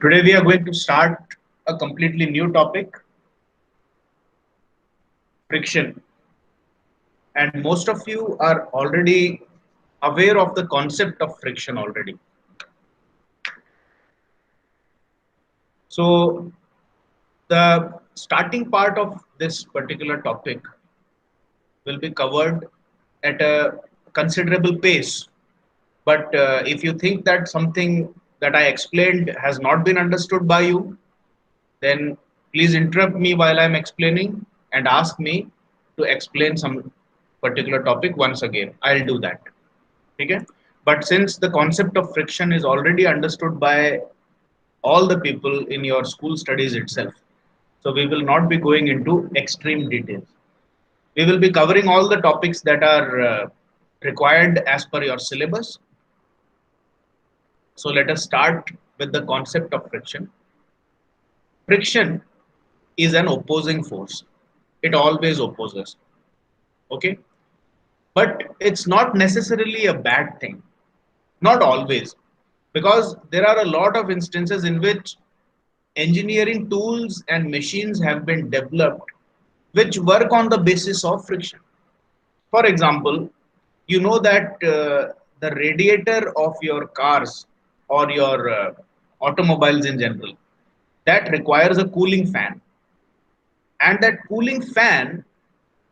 Today we are going to start a completely new topic, friction. And most of you are already aware of the concept of friction already. So the starting part of this particular topic will be covered at a considerable pace. But if you think that something that I explained has not been understood by you, then please interrupt me while I'm explaining and ask me to explain some particular topic once again. I'll do that. Okay? But since the concept of friction is already understood by all the people in your school studies itself, so we will not be going into extreme details. We will be covering all the topics that are required as per your syllabus. So let us start with the concept of friction. Friction is an opposing force. It always opposes. Okay, but it's not necessarily a bad thing, not always, because there are a lot of instances in which engineering tools and machines have been developed which work on the basis of friction. For example, you know that the radiator of your cars or your automobiles in general, that requires a cooling fan, and that cooling fan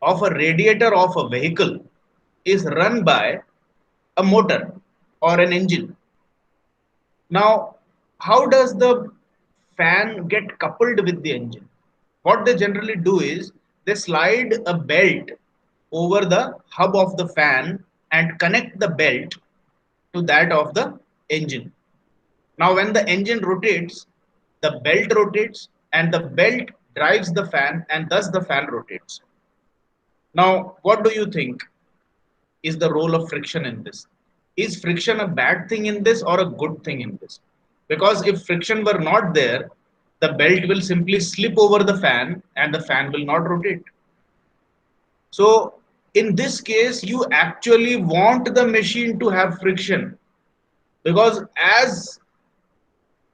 of a radiator of a vehicle is run by a motor or an engine. Now, how does the fan get coupled with the engine? What they generally do is they slide a belt over the hub of the fan and connect the belt to that of the engine. Now, when the engine rotates, the belt rotates and the belt drives the fan, and thus the fan rotates. Now, what do you think is the role of friction in this? Is friction a bad thing in this or a good thing in this? Because if friction were not there, the belt will simply slip over the fan and the fan will not rotate. So, in this case, you actually want the machine to have friction, because as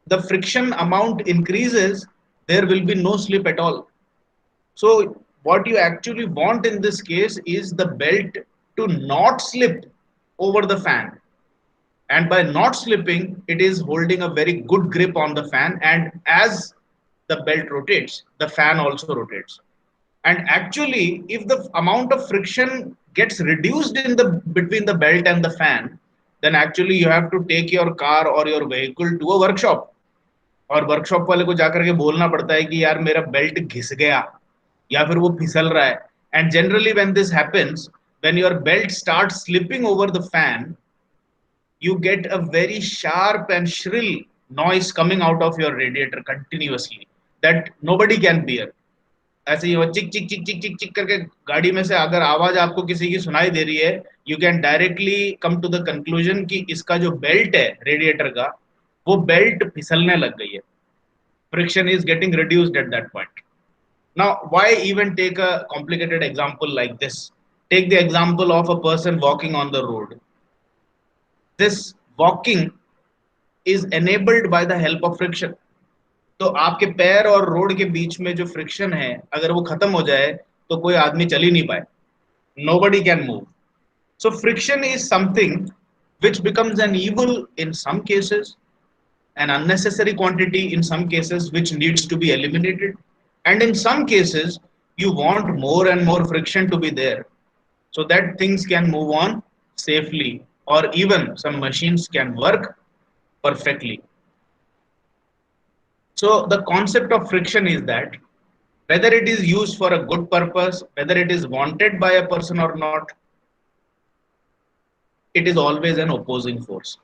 the friction amount increases, there will be no slip at all. So what you actually want in this case is the belt to not slip over the fan. And by not slipping, it is holding a very good grip on the fan. And as the belt rotates, the fan also rotates. And actually, if the amount of friction gets reduced in the between the belt and the fan, then actually you have to take your car or your vehicle to a workshop, और workshop वाले को जाकर के बोलना पड़ता है कि यार मेरा बेल्ट घिस गया या फिर वो फिसल रहा है. And generally when this happens, when your belt start slipping over the fan, you get a very sharp and shrill noise coming out of your radiator continuously that nobody can bear. ऐसे ही वो चिक चिक चिक चिक चिक चिक करके गाड़ी में से अगर आवाज आपको किसी की सुनाई दे रही है, you can directly come to the conclusion कि इसका जो बेल्ट है रेडिएटर का, वो बेल्ट फिसलने लग गई है. Friction is getting reduced at that point. Now, why even take a complicated example like this? Take the example of a person walking on the road. This walking is enabled by the help of friction. तो आपके पैर और road के बीच में जो friction है, अगर वो खत्म हो जाए तो कोई आदमी चल ही नहीं पाए. Nobody can move. So friction is something which becomes an evil in some cases, an unnecessary quantity in some cases which needs to be eliminated, and in some cases you want more and more friction to be there so that things can move on safely, or even some machines can work perfectly. So the concept of friction is that whether it is used for a good purpose, whether it is wanted by a person or not, it is always an opposing force.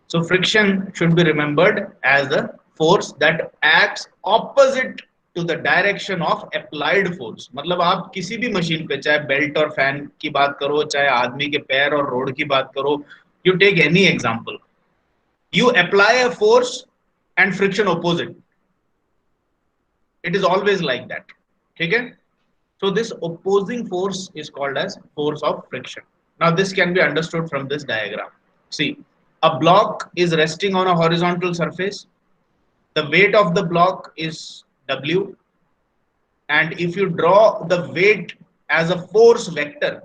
So friction should be remembered as a force that acts opposite to the direction of applied force. मतलब आप किसी भी machine पे, चाहे belt और fan की बात करो, चाहे आदमी के पैर और रोड की बात करो, you take any example, you apply a force and friction opposite. It is always like that. ठीक है? So this opposing force is called as force of friction. Now this can be understood from this diagram. See, a block is resting on a horizontal surface. the weight of the block is W, and if you draw the weight as a force vector,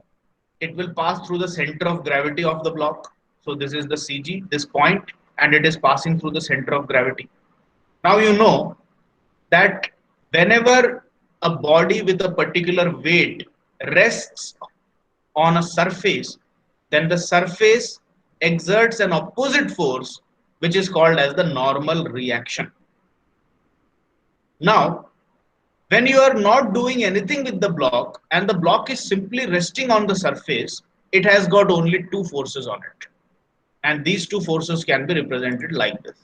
it will pass through the center of gravity of the block. So this is the CG, this point, and it is passing through the center of gravity. Now you know that whenever a body with a particular weight rests on a surface, then the surface exerts an opposite force, which is called as the normal reaction. Now, when you are not doing anything with the block and the block is simply resting on the surface, it has got only two forces on it. And these two forces can be represented like this.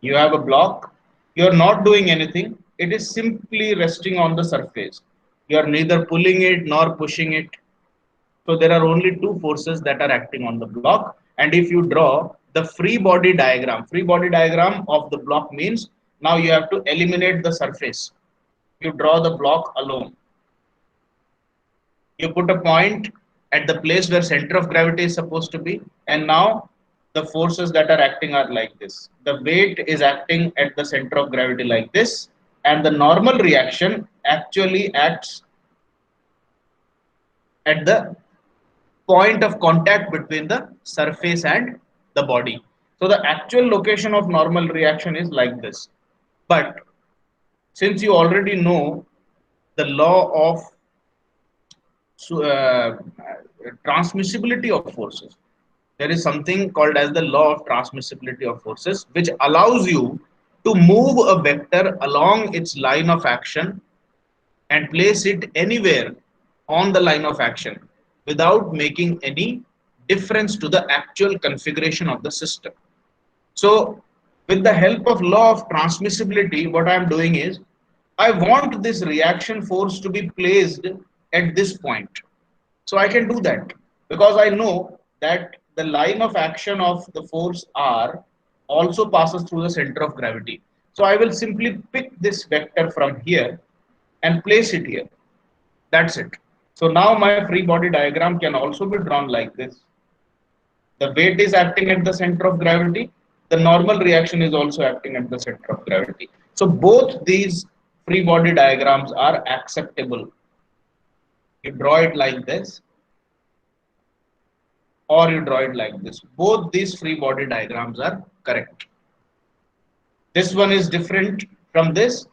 You have a block, you are not doing anything, it is simply resting on the surface. You are neither pulling it nor pushing it. So there are only two forces that are acting on the block. And if you draw the free body diagram of the block means now you have to eliminate the surface. You draw the block alone. You put a point at the place where center of gravity is supposed to be, and now the forces that are acting are like this. The weight is acting at the center of gravity like this, and the normal reaction actually acts at the point of contact between the surface and the body. So the actual location of normal reaction is like this. But since you already know the law of transmissibility of forces, there is something called as the law of transmissibility of forces, which allows you to move a vector along its line of action and place it anywhere on the line of action without making any difference to the actual configuration of the system. So with the help of law of transmissibility, what I am doing is I want this reaction force to be placed at this point. So I can do that because I know that the line of action of the force R also passes through the center of gravity. So I will simply pick this vector from here and place it here. That's it. So now my free body diagram can also be drawn like this. The weight is acting at the center of gravity. The normal reaction is also acting at the center of gravity. So both these free body diagrams are acceptable. You draw it like this or you draw it like this. Both these free body diagrams are correct. This one is different from this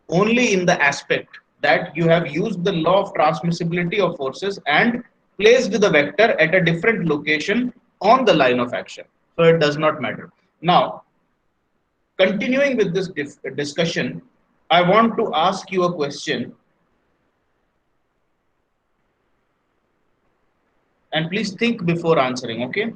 only in the aspect that you have used the law of transmissibility of forces and placed the vector at a different location on the line of action. So it does not matter. Now, continuing with this discussion, I want to ask you a question. And please think before answering, okay?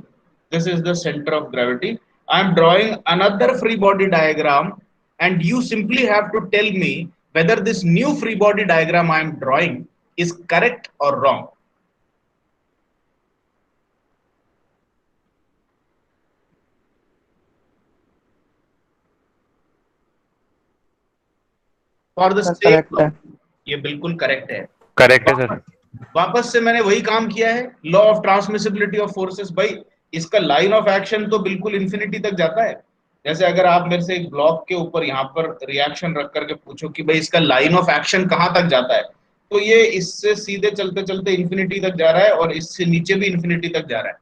This is the center of gravity. I'm drawing another free body diagram, and you simply have to tell me whether this new free body diagram I'm drawing is correct or wrong. For the sake of, ये बिल्कुल correct है. Correct है sir. वापस से मैंने वही काम किया है. Law of transmissibility of forces. भाई इसका लाइन ऑफ एक्शन तो बिल्कुल इंफिनिटी तक जाता है. जैसे अगर आप मेरे से एक ब्लॉक के ऊपर यहाँ पर रिएक्शन रख करके पूछो कि भाई इसका लाइन ऑफ एक्शन कहाँ तक जाता है, तो ये इससे सीधे चलते चलते इंफिनिटी तक जा रहा है और इससे नीचे भी इंफिनिटी तक जा रहा है.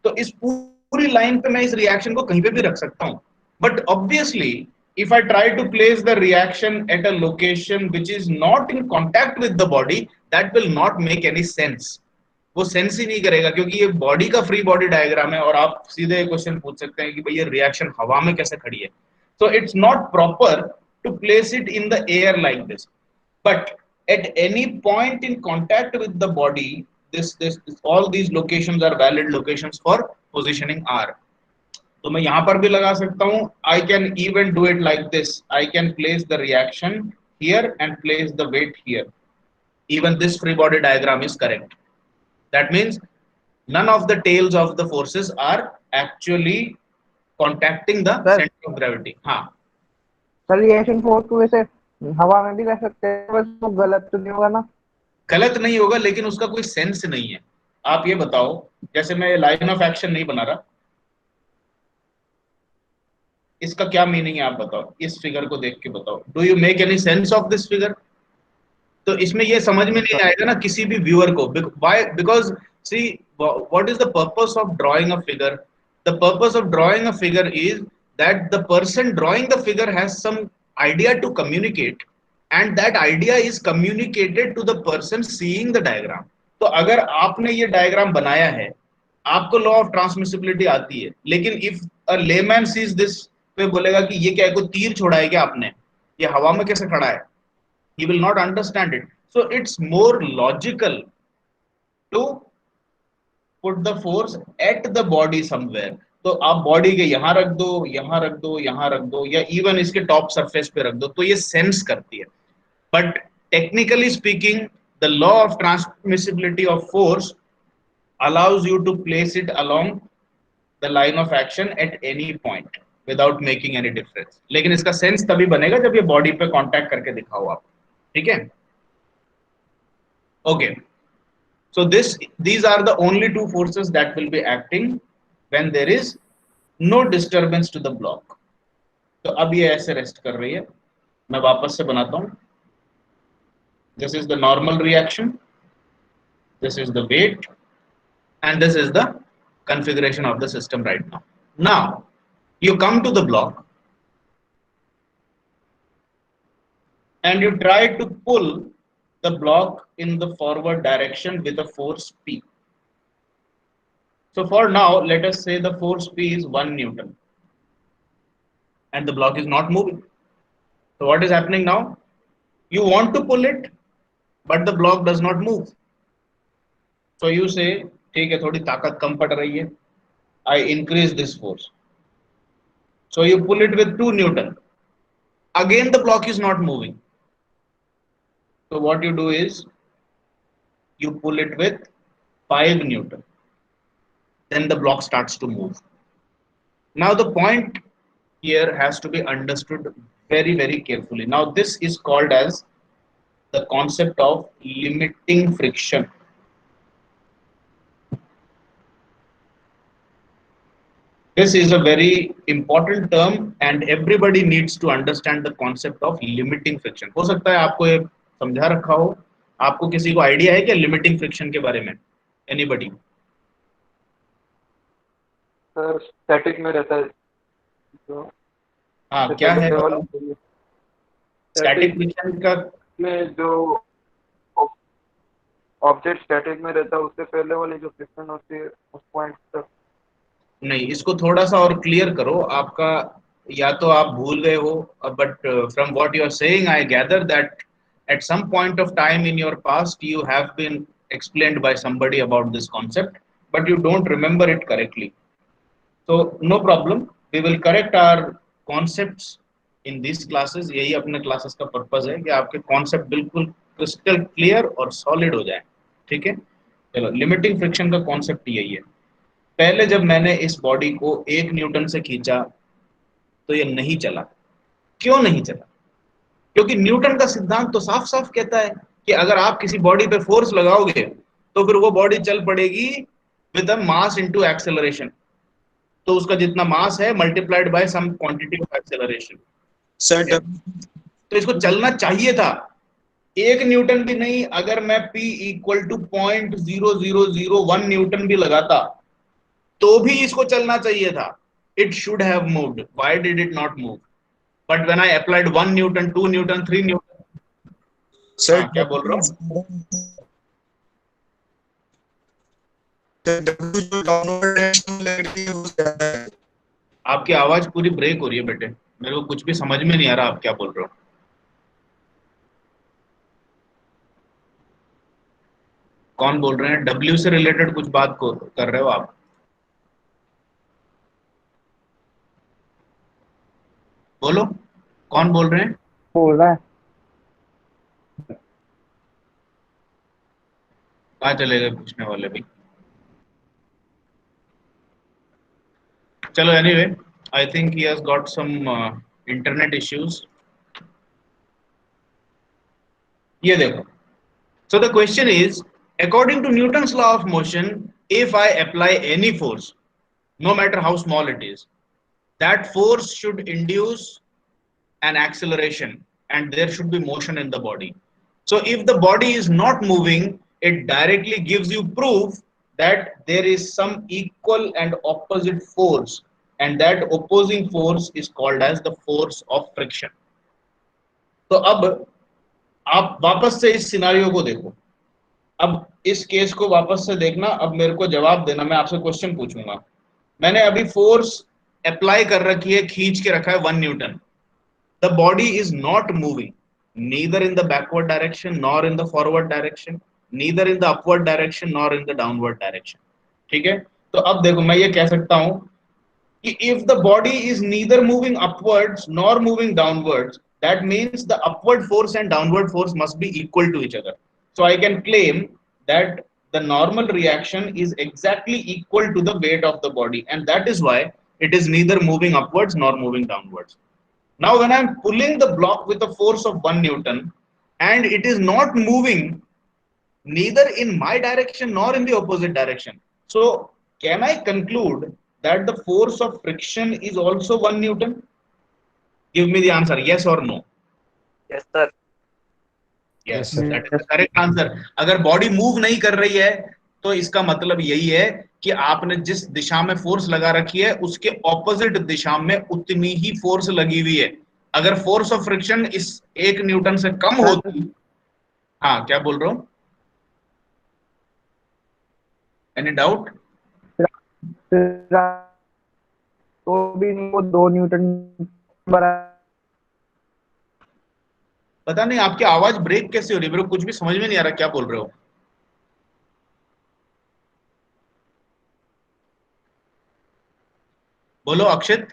तो इस पूरी लाइन पे मैं इस रिएक्शन को कहीं पे भी रख सकता हूँ. But obviously if I try to place the reaction at a location which is not in contact with the body, that will not make any sense. वो सेंस ही नहीं करेगा क्योंकि ये बॉडी का फ्री बॉडी डायग्राम है और आप सीधे क्वेश्चन पूछ सकते हैं कि भाई ये रिएक्शन हवा में कैसे खड़ी है. So it's not proper to place it in the air like this. But at any point in contact with the body, all these locations are valid locations for positioning R. तो मैं यहाँ पर भी लगा सकता हूँ. I can even do it like this. I can place the reaction here and place the weight here. Even this free body diagram is correct. That means none of the tails of the forces are actually contacting the center of gravity. हाँ. Sir reaction force को वैसे हवा में भी रख सकते हैं, बस वो गलत तो नहीं होगा ना? गलत नहीं होगा लेकिन उसका कोई सेंस नहीं है. आप ये बताओ, जैसे मैं लाइन ऑफ एक्शन नहीं बना रहा, इसका क्या मीनिंग है आप बताओ, इस फिगर को देख के बताओ, do you make any sense of this figure? तो इसमें ये समझ में नहीं आएगा ना किसी भी व्यूअर को, why, because see what is the purpose of drawing a figure? The purpose of drawing a figure is that the person drawing the figure has some idea to communicate, and that idea is communicated to the person seeing the diagram. तो अगर आपने ये diagram बनाया है, आपको law of transmissibility आती है, लेकिन if a layman sees this, पे बोलेगा कि ये क्या है, कोई तीर छोड़ा है क्या आपने, ये हवा में कैसे खड़ा है, he will not understand it. So it's more logical to put the force at the body somewhere. तो आप बॉडी के यहाँ रख दो, यहाँ रख दो, यहाँ रख दो, या इवन इसके टॉप सरफेस पे रख दो, तो ये सेंस करती है। But technically speaking, the law of transmissibility of force allows you to place it along the line of action at any point without making any difference. लेकिन इसका सेंस तभी बनेगा जब ये बॉडी पे कांटेक्ट करके दिखाओ आप, ठीक है? Okay. So these are the only two forces that will be acting when there is no disturbance to the block. तो अब ये ऐसे रेस्ट कर रही है, मैं वापस से बनाता हूँ. This is the normal reaction, this is the weight, and this is the configuration of the system right now. Now you come to the block and you try to pull the block in the forward direction with a force P. So for now, let us say the force P is 1 Newton and the block is not moving. So what is happening now? You want to pull it, but the block does not move. So you say, ठीक है, थोड़ी ताकत कम पड़ रही है, I increase this force. So you pull it with 2 Newton. Again, the block is not moving. So what you do is, you pull it with 5 Newton. Then the block starts to move. Now the point here has to be understood very, very carefully. Now this is called as the concept of limiting friction. This is a very important term and everybody needs to understand the concept of limiting friction. हो सकता है आपको ये समझा रखा हो, आपको किसी को आइडिया है क्या लिमिटिंग फ्रिक्शन के बारे में? एनीबडी? सर स्टैटिक में रहता है तो हाँ, क्या है स्टैटिक स्टैटिक फ्रिक्शन का? में जो ऑब्जेक्ट स्टैटिक में रहता है उससे पहले वाली जो फ्रिक्शन होती है उस पॉइंट तक। नहीं, इसको थोड़ा सा और क्लियर करो आपका, या तो आप भूल गए हो, but from what you are saying I gather that at some point of time in your past you have been explained by somebody about this concept, but you don't remember it correctly. So no problem, we will correct our concepts in these classes. यही अपने classes का purpose है कि आपके concept बिल्कुल crystal clear और solid हो जाए, ठीक है? चलो, लिमिटिंग फ्रिक्शन का कॉन्सेप्ट यही है. पहले जब मैंने इस बॉडी को 1 न्यूटन से खींचा तो ये नहीं चला. क्यों नहीं चला? क्योंकि न्यूटन का सिद्धांत तो साफ साफ कहता है कि अगर आप किसी बॉडी पे फोर्स लगाओगे तो फिर वो बॉडी चल पड़ेगी with a mass into acceleration. तो उसका जितना मास है multiplied by some quantity of acceleration. Sir तो इसको चलना चाहिए था 1 न्यूटन भी नहीं, अगर मैं P इक्वल टू 0.0001 न्यूटन भी लगाता तो भी इसको चलना चाहिए था. It should have moved. Why did it not move? But when I applied 1 Newton, 2 Newton, 3 Newton. Sir क्या बोल रहा हूँ? W जो डाउनवर्ड डायरेक्शन में लग रही है वो ज्यादा है. आपकी आवाज पूरी ब्रेक हो रही है बेटे, मेरे को कुछ भी समझ में नहीं आ रहा आप क्या बोल रहे हो. कौन बोल रहे हैं? W से रिलेटेड कुछ बात को कर रहे हो आप? बोलो, कौन बोल रहे हैं? बोल रहा है कहाँ चले गए पूछने वाले भी? चलो, anyway, I think he has got some internet issues. ये देखो, so the question is, according to Newton's law of motion, if I apply any force, no matter how small it is, that force should induce an acceleration and there should be motion in the body. So if the body is not moving, it directly gives you proof that there is some equal and opposite force, and that opposing force is called as the force of friction. तो अब आप वापस से इस scenario को देखो, अब इस केस को वापस से देखना, अब मेरे को जवाब देना, मैं आपसे क्वेश्चन पूछूंगा। मैंने अभी फोर्स अप्लाई कर रखी है, खींच के रखा है 1 Newton. The body is not moving, neither in the backward direction nor in the forward direction, neither in the upward direction nor in the downward direction. ठीक है, तो अब देखो मैं ये कह सकता हूं कि if the body is neither moving upwards nor moving downwards, that means the upward force and downward force must be equal to each other. So I can claim that the normal reaction is exactly equal to the weight of the body, and that is why it is neither moving upwards nor moving downwards. Now, when I am pulling the block with a force of 1 Newton and it is not moving neither in my direction nor in the opposite direction, so can I conclude that the force of friction is also 1 Newton? Give me the answer, yes or no? Yes, sir. Yes, Yes, sir. that is the correct answer. अगर body move नहीं कर रही है तो इसका मतलब यही है कि आपने जिस दिशा में फोर्स लगा रखी है उसके ऑपोजिट दिशा में उतनी ही फोर्स लगी हुई है। अगर फोर्स ऑफ फ्रिक्शन इस 1 न्यूटन से कम होती, हाँ क्या बोल रहा हूं, एनी डाउट? तो भी नहीं, वो 2 न्यूटन बराबर। पता नहीं आपकी आवाज ब्रेक कैसे हो रही है, मेरे को कुछ भी समझ में नहीं आ रहा क्या बोल रहे हो। बोलो अक्षित।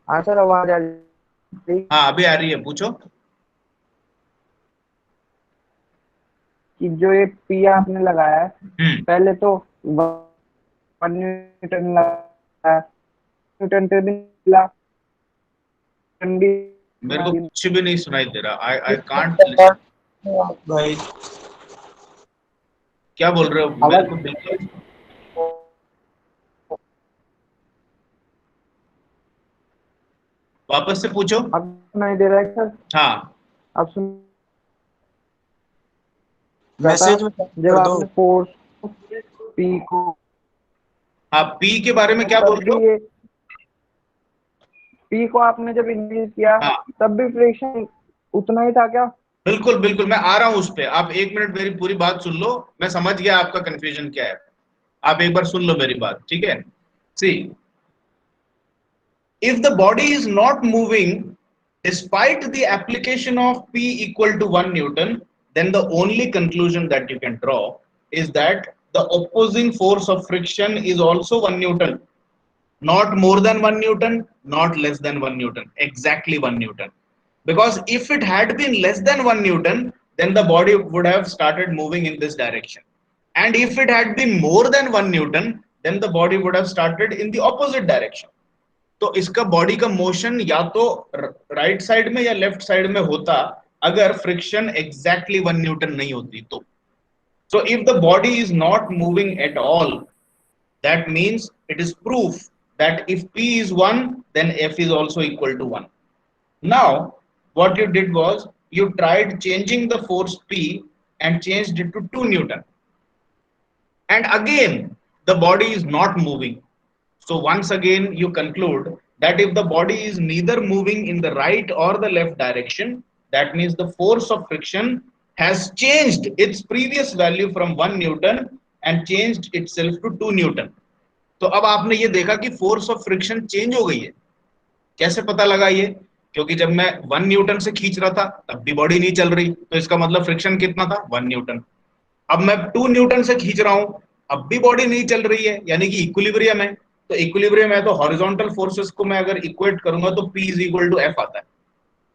हाँ सर, आवाज आ रही। हाँ अभी आ रही है, पूछो। कि जो ये पी आपने लगाया है, पहले तो 1 न्यूटन लगाया, न्यूटन पे भी मिला, मेरे को कुछ भी नहीं सुनाई दे रहा। I can't listen. भाई क्या बोल रहे हो? मेरे को बिल्कुल वापस से पूछो। अब नहीं दे रहा है सर? हाँ अब सुन, मैसेज जब कर दो। आपने फोर्स पी को, हाँ पी के बारे में क्या बोल रहे हो? पी को आपने जब इंक्रीज किया, हाँ। तब भी फ्रिक्शन उतना ही था क्या? बिल्कुल बिल्कुल, मैं आ रहा हूं उस पे। आप 1 मिनट मेरी पूरी बात सुन लो, मैं समझ गया आपका कंफ्यूजन क्या है। आप एक बार सुन लो मेरी बात, ठीक है? सी, if the body is not moving despite the application of P equal to 1 Newton, then the only conclusion that you can draw is that the opposing force of friction is also 1 Newton. Not more than 1 Newton, not less than 1 Newton, exactly 1 Newton. Because if it had been less than 1 Newton, then the body would have started moving in this direction. And if it had been more than 1 Newton, then the body would have started in the opposite direction. तो इसका body का motion या तो right side में या left side में होता अगर फ्रिक्शन एग्जैक्टली 1 न्यूटन नहीं होती तो। So if the body is not moving at all, that means it is proof that if P is 1, then F is also equal to 1. Now, what you did was you tried changing the force P and changed it to 2 Newton. And again, the body is not moving. So once again, you conclude that if the body is neither moving in the right or the left direction, that means the force of friction has changed its previous value from 1 Newton and changed itself to 2 Newton. तो अब आपने ये देखा कि force of friction change हो गई है। कैसे पता लगा ये? क्योंकि जब मैं 1 न्यूटन से खींच रहा था तब भी बॉडी नहीं चल रही, तो इसका मतलब फ्रिक्शन कितना था? 1 न्यूटन। अब मैं 2 न्यूटन से खींच रहा हूं, अब भी बॉडी नहीं चल रही है, यानी कि इक्विलिब्रियम है। तो इक्विलिब्रियम है तो हॉरिजॉन्टल फोर्सेस को मैं अगर इक्वेट करूंगा तो P is equal to F आता है,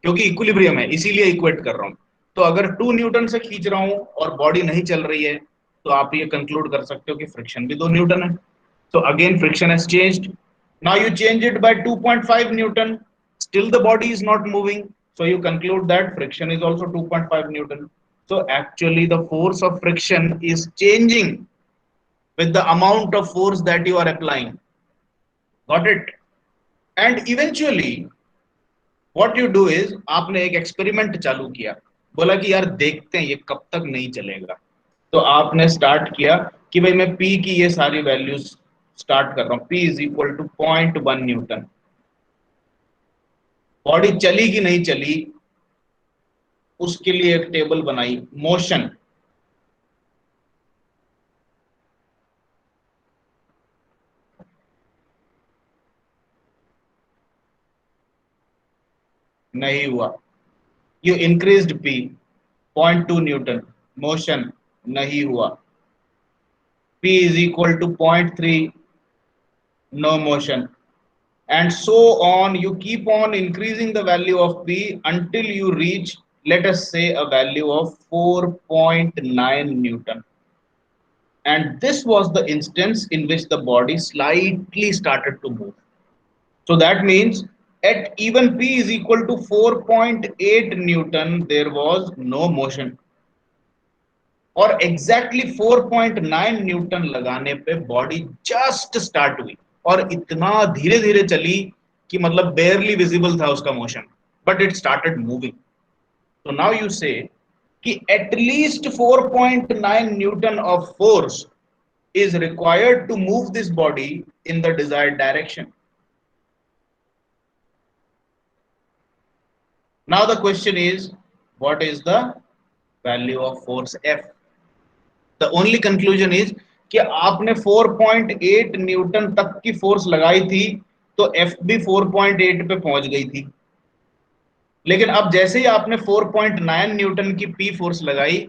क्योंकि इक्विलिब्रियम है, इसीलिए इक्वेट कर रहा हूं। तो अगर 2 न्यूटन से खींच रहा हूं और बॉडी नहीं चल रही है तो आप ये कंक्लूड कर सकते हो कि फ्रिक्शन भी 2 न्यूटन है। So again, friction has changed. Now you change it by 2.5 Newton. Still the body is not moving. So you conclude that friction is also 2.5 Newton. So actually the force of friction is changing with the amount of force that you are applying. Got it? And eventually what you do is, आपने एक experiment चालू किया, बोला कि यार देखते हैं ये कब तक नहीं चलेगा। तो आपने स्टार्ट किया कि भाई मैं पी की ये सारी वैल्यूज स्टार्ट कर रहा हूं, P is equal to 0.1 newton. Body चली कि नहीं चली, उसके लिए एक टेबल बनाई, मोशन। नहीं हुआ। You increased P 0.2 Newton, motion नहीं हुआ। P is equal to 0.3, no motion, and so on. You keep on increasing the value of P until you reach, let us say, a value of 4.9 Newton. And this was the instance in which the body slightly started to move. So that means at even P is equal to 4.8 Newton, there was no motion. और exactly 4.9 Newton लगाने पे body just start हुई, और इतना धीरे धीरे चली कि मतलब बेयरली विजिबल था उसका motion, but it started moving. तो नाउ यू से कि at least 4.9 Newton of force is required to move this body in the desired direction. Now the question is, what is the value of force F? The only conclusion is कि आपने 4.8 Newton तक की force लगाई थी, तो F भी 4.8 पे पहुंच गई थी। लेकिन अब जैसे ही आपने 4.9 न्यूटन की पी फोर्स लगाई,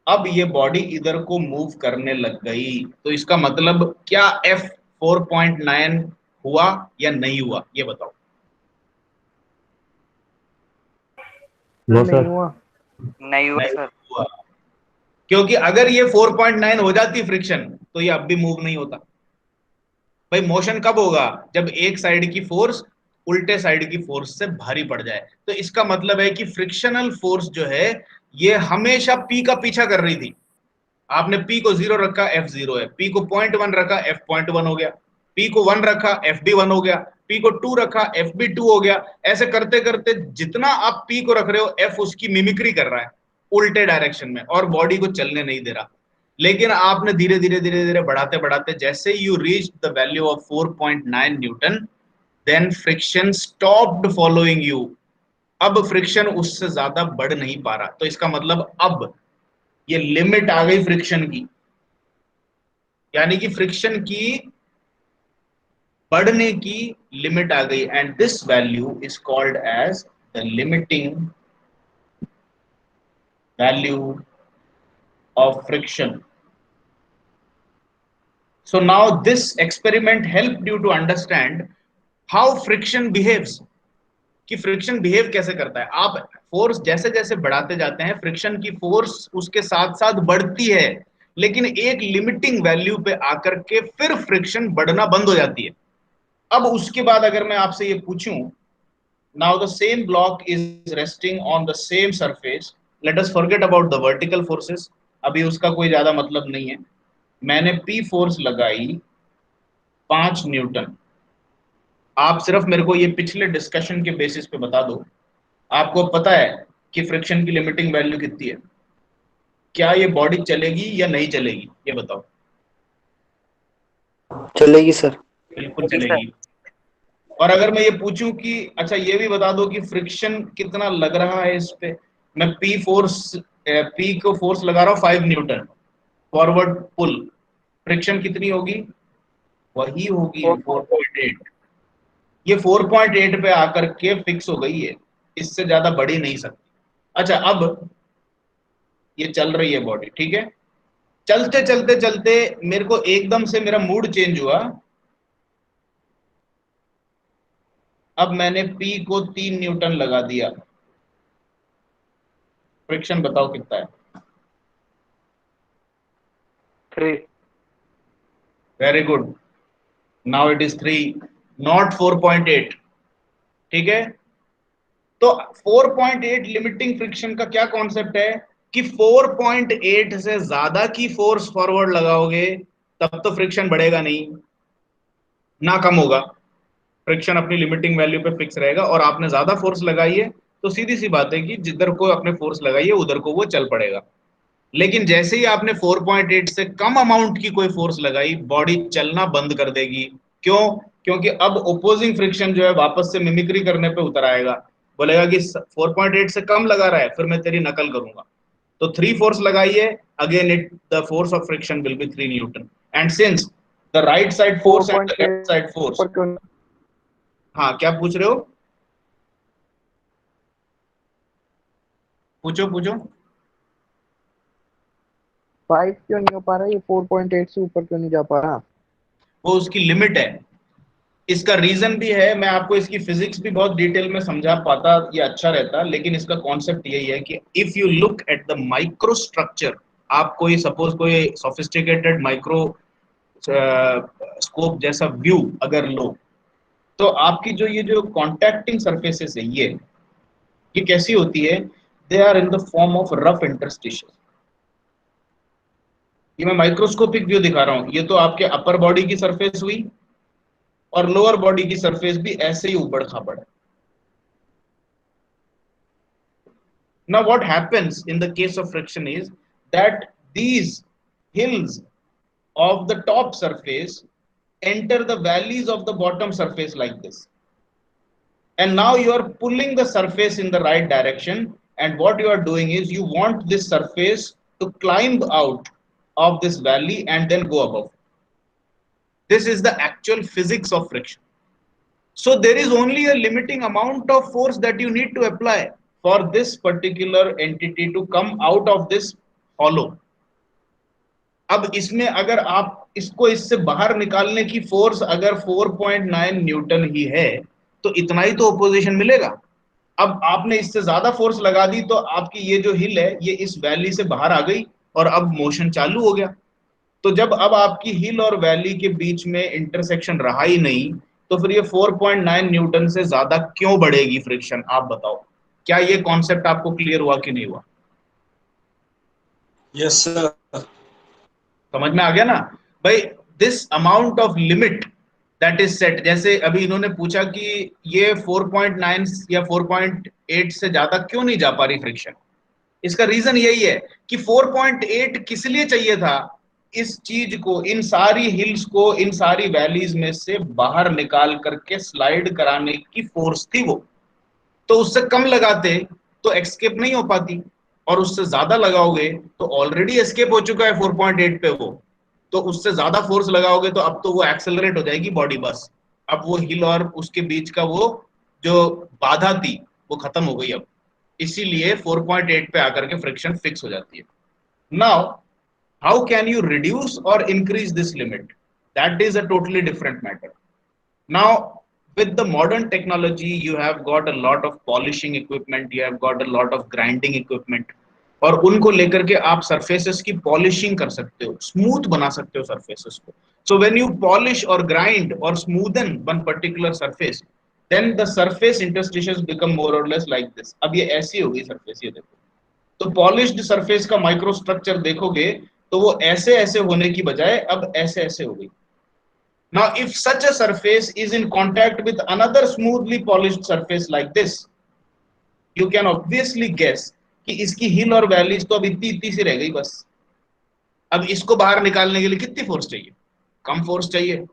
अब ये बॉडी इधर को मूव करने लग गई। तो इसका मतलब क्या एफ 4.9 हुआ या नहीं हुआ, ये बताओ। नहीं हुआ। नहीं हुआ सर। हुआ, क्योंकि अगर ये 4.9 हो जाती फ्रिक्शन, तो ये अब भी मूव नहीं होता। भाई मोशन कब होगा, जब एक साइड की फोर्स उल्टे साइड की फोर्स से भारी पड़ जाए। तो इसका मतलब है कि फ्रिक्शनल फोर्स जो है ये हमेशा पी का पीछा कर रही थी। आपने पी को 0 रखा, एफ 0 है। पी को 0.1 रखा, एफ 0.1 हो गया। पी को 1 रखा, एफ भी 1 हो गया। पी को 2 रखा, एफ भी 2 हो गया। ऐसे करते करते जितना आप पी को रख रहे हो, एफ उसकी मिमिक्री कर रहा है उल्टे डायरेक्शन में, और बॉडी को चलने नहीं दे रहा। लेकिन आपने धीरे धीरे धीरे धीरे बढ़ाते बढ़ाते जैसे you reach the value of 4.9 newton, then friction stopped following you. अब फ्रिक्शन उससे ज्यादा बढ़ नहीं पा रहा। तो इसका मतलब अब ये लिमिट आ गई फ्रिक्शन की, यानी कि फ्रिक्शन की बढ़ने की लिमिट आ गई। And this value is called as the limiting value of friction. So now this experiment helped you to understand how friction behaves, कि फ्रिक्शन बिहेव कैसे करता है। आप फोर्स जैसे जैसे बढ़ाते जाते हैं, फ्रिक्शन की फोर्स उसके साथ साथ बढ़ती है, लेकिन एक लिमिटिंग वैल्यू पे आकर के फिर फ्रिक्शन बढ़ना बंद हो जाती है। अब उसके बाद अगर मैं आपसे ये पूछूं, now the same block is resting on the same surface, let us forget about the vertical forces, अभी उसका कोई ज्यादा मतलब नहीं है। मैंने पी फोर्स लगाई 5 न्यूटन। आप सिर्फ मेरे को ये पिछले डिस्कशन के बेसिस पे बता दो, आपको पता है कि फ्रिक्शन की लिमिटिंग वैल्यू कितनी है? क्या ये बॉडी चलेगी या नहीं चलेगी, ये बताओ। चलेगी सर। बिल्कुल चलेगी। और अगर मैं ये पूछूं कि अच्छा ये भी बता दो कि फ्रिक्शन कितना लग रहा है इस पे, मैं पी को फोर्स लगा रहा हूँ 5 न्यूटन फॉरवर्ड पुल, फ्रिक्शन कितनी होगी? वही होगी 4.8। ये 4.8 पे आकर के फिक्स हो गई है, इससे ज्यादा बढ़ ही नहीं सकती। अच्छा अब ये चल रही है बॉडी, ठीक है। चलते चलते चलते मेरे को एकदम से मेरा मूड चेंज हुआ। अब मैंने पी को 3 न्यूटन लगा दिया, फ्रिक्शन बताओ कितना है? 3। Very good, now it is 3, not 4.8। ठीक है, तो 4.8 लिमिटिंग फ्रिक्शन का क्या कॉन्सेप्ट है कि 4.8 से ज्यादा की फोर्स फॉरवर्ड लगाओगे तब तो फ्रिक्शन बढ़ेगा नहीं, ना कम होगा। फ्रिक्शन अपनी लिमिटिंग वैल्यू पे फिक्स रहेगा, और आपने ज्यादा फोर्स लगाई है तो सीधी सी बात है कि जिधर को आपने फोर्स लगाई है उधर को वो चल पड़ेगा। लेकिन जैसे ही आपने 4.8 से कम अमाउंट की कोई फोर्स लगाई, बॉडी चलना बंद कर देगी। क्यों? क्योंकि अब ओपोजिंग फ्रिक्शन जो है वापस से मिमिक्री करने पे उतर आएगा, बोलेगा कि 4.8 से कम लगा रहा है, फिर मैं तेरी नकल करूंगा। तो 3 फोर्स लगाइए, again it the force of friction will be 3 Newton, and since the right side force and the left side 4.8 force. ऊपर क्यों? हाँ, क्या पूछ रहे हो? पूछो पूछो। 5 क्यों नहीं हो पा रहा? ये 4.8 से ऊपर क्यों नहीं जा पा रहा? वो उसकी लिमिट है। इसका रीजन भी है, मैं आपको इसकी फिजिक्स भी बहुत डिटेल में समझा पाता ये अच्छा रहता, लेकिन इसका कॉन्सेप्ट यही है कि if you look at the micro structure, आप कोई सपोज कोई सोफिस्टिकेटेड माइक्रो स्कोप जैसा व्यू अगर लो, तो आपकी जो ये जो कॉन्टैक्टिंग सरफेसेस है ये कैसी होती है? They are in the form of rough interstitial. ये मैं माइक्रोस्कोपिक व्यू दिखा रहा हूं, ये तो आपके अपर बॉडी की सरफेस हुई, और लोअर बॉडी की सरफेस भी ऐसे ही ऊबड़ खाबड़ है। Now what happens in the case of friction is that these hills of the top surface enter the valleys of the bottom surface like this, and now you are pulling the surface in the right direction, and what you are doing is you want this surface to climb out of this valley and then go above. This is the actual physics of friction. So there is only a limiting amount of force that you need to apply for this particular entity to come out of this hollow. अब इसमें अगर आप इसको इससे बाहर निकालने की force अगर 4.9 न्यूटन ही है, तो इतना ही तो ओपोजिशन मिलेगा। अब आपने इससे ज्यादा फोर्स लगा दी तो आपकी ये जो हिल है ये इस वैली से बाहर आ गई और अब मोशन चालू हो गया। तो जब अब आपकी हिल और वैली के बीच में इंटरसेक्शन रहा ही नहीं, तो फिर ये 4.9 न्यूटन से ज्यादा क्यों बढ़ेगी फ्रिक्शन? आप बताओ, क्या ये कॉन्सेप्ट आपको क्लियर हुआ कि नहीं हुआ? Yes sir. समझ में आ गया ना भाई? This amount of limit that is set, जैसे अभी इन्होंने पूछा कि ये 4.9 या 4.8 से ज्यादा क्यों नहीं जा पा रही फ्रिक्शन। इसका रीजन यही है कि 4.8 किस लिए चाहिए था? इस चीज को, इन सारी हिल्स को, इन सारी वैलीज में से बाहर निकाल करके स्लाइड कराने की फोर्स थी वो। तो उससे कम लगाते तो एस्केप नहीं हो पाती, और उससे ज्यादा लगाओगे तो ऑलरेडी एस्केप हो चुका है 4.8 पे वो, तो उससे ज्यादा फोर्स लगाओगे तो अब तो वो एक्सेलरेट हो जाएगी बॉडी, बस अब वो हिल और उसके बीच का वो जो बाधा थी वो खत्म हो गई अब। इसीलिए 4.8 पे आकर के फ्रिक्शन फिक्स हो जाती है। Now how can you reduce और increase this limit? That is a totally different matter. Now, with the modern technology, you have got a lot of polishing equipment, you have got a lot of grinding equipment, और उनको लेकर के आप surfaces की polishing कर सकते हो, smooth बना सकते हो surfaces को। So when you polish or grind or smoothen one particular surface, then the surface interstitials become more or less like this. अब ये ऐसी होगी surface, ये देखो। तो पॉलिश्ड सरफेस का माइक्रो स्ट्रक्चर देखोगे तो वो ऐसे ऐसे होने की बजाय अब ऐसे ऐसे हो गई। Now, if such a surface is in contact with another smoothly polished surface like this, you can obviously guess कि इसकी हिल और वैलीज तो अब इतनी इतनी सी रह गई बस। अब इसको बाहर निकालने के लिए कितनी फोर्स चाहिए? कम फोर्स चाहिए।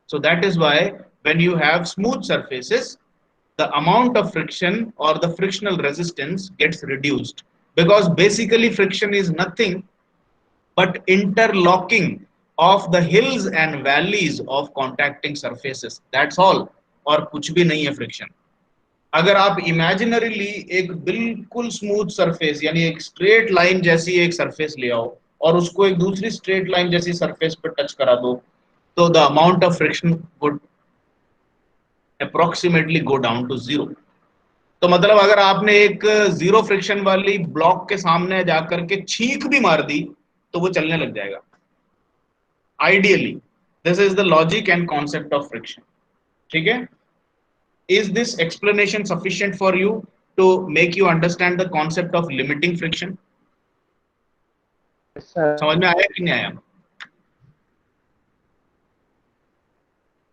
So that is why when you have smooth surfaces, the amount of friction or the frictional resistance gets reduced, because basically friction is nothing but interlocking of the hills and valleys of contacting surfaces. That's all. और कुछ भी नहीं है friction. अगर आप इमेजिनरीली एक बिल्कुल smooth surface यानी एक स्ट्रेट लाइन जैसी एक सरफेस ले आओ और उसको एक दूसरी स्ट्रेट लाइन जैसी सरफेस पर टच करा दो, तो the amount of friction would approximately go down to zero. तो मतलब अगर आपने एक जीरो फ्रिक्शन वाली ब्लॉक के सामने जाकर के छींक भी मार दी तो वो चलने लग जाएगा। Ideally, this is the logic and concept of friction. ठीक है? Is this explanation sufficient for you to make you understand the concept of limiting friction? समझ में आया कि नहीं आया?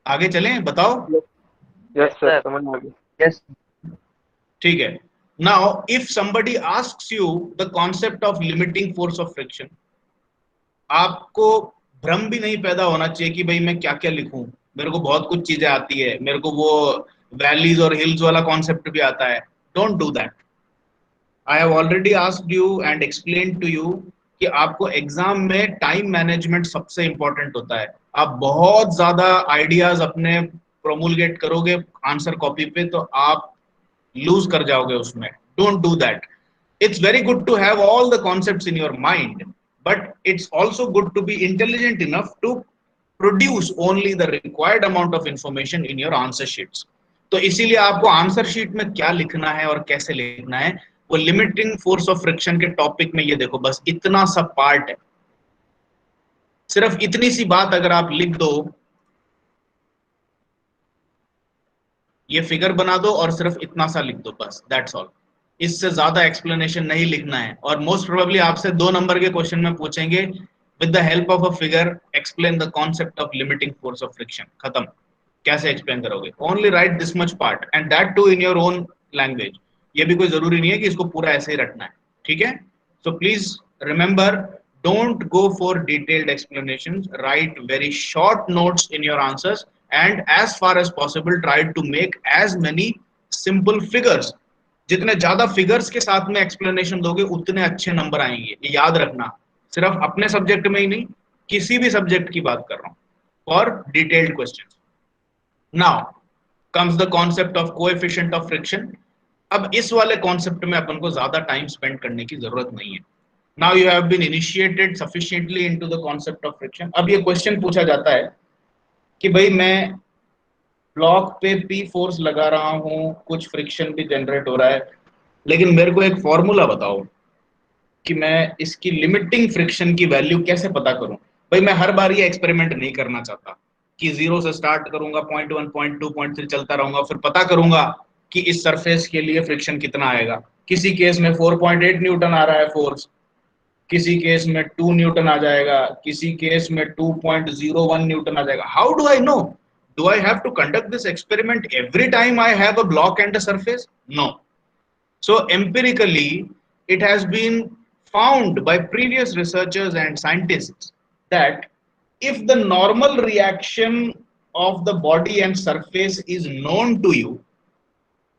आगे चलें, बताओ। Yes sir, sir. समझ आ गया। यस ठीक है। Now if somebody asks you the concept of limiting force of friction, आपको भ्रम भी नहीं पैदा होना चाहिए कि भाई मैं क्या क्या लिखूं, मेरे को बहुत कुछ चीजें आती है, मेरे को वो वैलीज और हिल्स वाला कॉन्सेप्ट भी आता है। Don't do that. I have already asked you and explain to you कि आपको एग्जाम में टाइम मैनेजमेंट सबसे इंपॉर्टेंट होता है। आप बहुत ज्यादा आइडियाज अपने प्रोमूलगेट करोगे आंसर कॉपी पे तो आप लूज कर जाओगे उसमें। Don't do that. It's very good to have all the concepts in your mind, but it's also good to be intelligent enough to produce only the required amount of information in your answer sheets. तो इसीलिए आपको answer sheet में क्या लिखना है और कैसे लिखना है, वो लिमिटिंग फोर्स ऑफ फ्रिक्शन के टॉपिक में ये देखो, बस इतना सा पार्ट है। सिर्फ इतनी सी बात अगर आप लिख दो, ये फिगर बना दो और सिर्फ इतना सा लिख दो, बस दैट्स ऑल। इससे ज्यादा एक्सप्लेनेशन नहीं लिखना है। और मोस्ट प्रोबेबली आपसे 2 नंबर के क्वेश्चन में पूछेंगे with the help of a figure explain the concept of limiting force of friction. खत्म। कैसे एक्सप्लेन करोगे? Only write this much part and that too in your own language. ये भी कोई जरूरी नहीं है कि इसको पूरा ऐसे ही रटना है, ठीक है? So please remember, don't go for detailed explanations, write very short notes in your answers, and as far as possible try to make as many simple figures. जितने ज्यादा फिगर्स के साथ में एक्सप्लेनेशन दोगे उतने अच्छे नंबर आएंगे, ये याद रखना। सिर्फ अपने सब्जेक्ट में ही नहीं, किसी भी सब्जेक्ट की बात कर रहा हूं, for detailed questions. Now comes the concept of coefficient of friction. अब इस वाले कॉन्सेप्ट में अपन को ज्यादा टाइम स्पेंड करने की जरूरत नहीं है। Now you have been initiated sufficiently into the concept of friction. अब ये क्वेश्चन पूछा जाता है कि भाई मैं ब्लॉक पे P फोर्स लगा रहा हूं, कुछ फ्रिक्शन भी जनरेट हो रहा है, लेकिन मेरे को एक फॉर्मूला बताओ कि मैं इसकी लिमिटिंग फ्रिक्शन की वैल्यू कैसे पता करूं। भाई मैं हर बार ये एक्सपेरिमेंट नहीं करना चाहता कि 0 से स्टार्ट करूंगा, 0.1 0.2 0.3 चलता रहूंगा, फिर पता करूंगा कि इस सरफेस के लिए फ्रिक्शन कितना आएगा। किसी केस में 4.8 न्यूटन आ रहा है फोर्स, किसी केस में 2 न्यूटन आ जाएगा, किसी केस में 2.01 न्यूटन आ जाएगा। How do I know? Do I have to conduct this experiment every time I have a block and a surface? No. So empirically it has been found by previous researchers and scientists that if the normal reaction of the body and surface is known to you,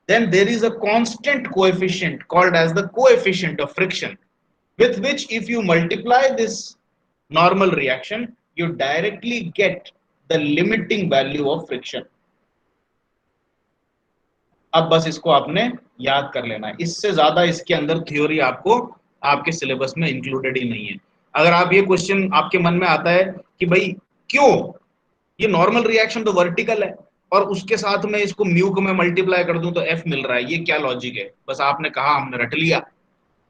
then there is a constant coefficient called as the coefficient of friction, with which if you multiply this normal reaction you directly get the limiting value of friction. अब बस इसको आपने याद कर लेना है, इससे ज्यादा इसके अंदर थ्योरी आपको आपके सिलेबस में इंक्लूडेड ही नहीं है। अगर आप ये क्वेश्चन आपके मन में आता है कि भाई क्यों ये नॉर्मल रिएक्शन तो वर्टिकल है और उसके साथ में इसको म्यू को मैं मल्टीप्लाई कर दूं तो एफ मिल रहा है, ये क्या लॉजिक है? बस आपने कहा, हमने रट लिया।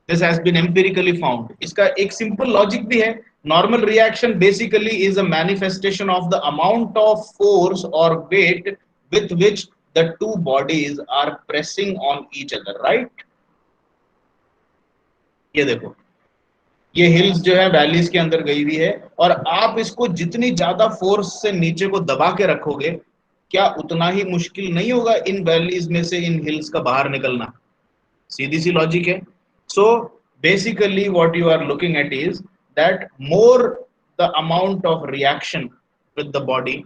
This has been empirically found. इसका एक सिंपल लॉजिक भी है। Normal reaction basically is a manifestation of the amount of force और weight with which the two bodies are pressing on each other, right? ये देखो, ये हिल्स जो है वैलीज के अंदर गई हुई है और आप इसको जितनी ज्यादा फोर्स से नीचे को दबा के रखोगे, क्या उतना ही मुश्किल नहीं होगा इन वैलीज में से इन हिल्स का बाहर निकलना? सीधी सी लॉजिक है। So basically what you are looking at is that more the amount of reaction with the body,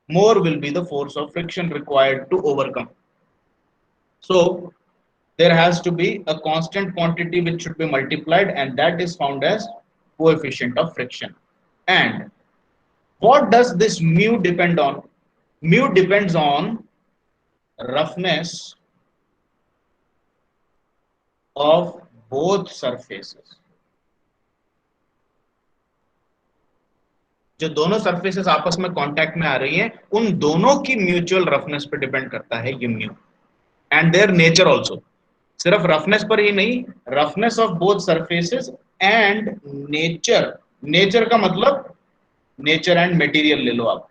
more will be the force of friction required to overcome. So there has to be a constant quantity which should be multiplied, and that is found as coefficient of friction. And what does this mu depend on? Mu depends on roughness of both surfaces. जो दोनों surfaces आपस में contact में आ रही हैं, उन दोनों की म्यूचुअल रफनेस पे डिपेंड करता है ये mu, and their nature also. सिर्फ रफनेस पर ही नहीं, roughness of both surfaces and nature. Nature का मतलब नेचर एंड मटेरियल ले लो आप।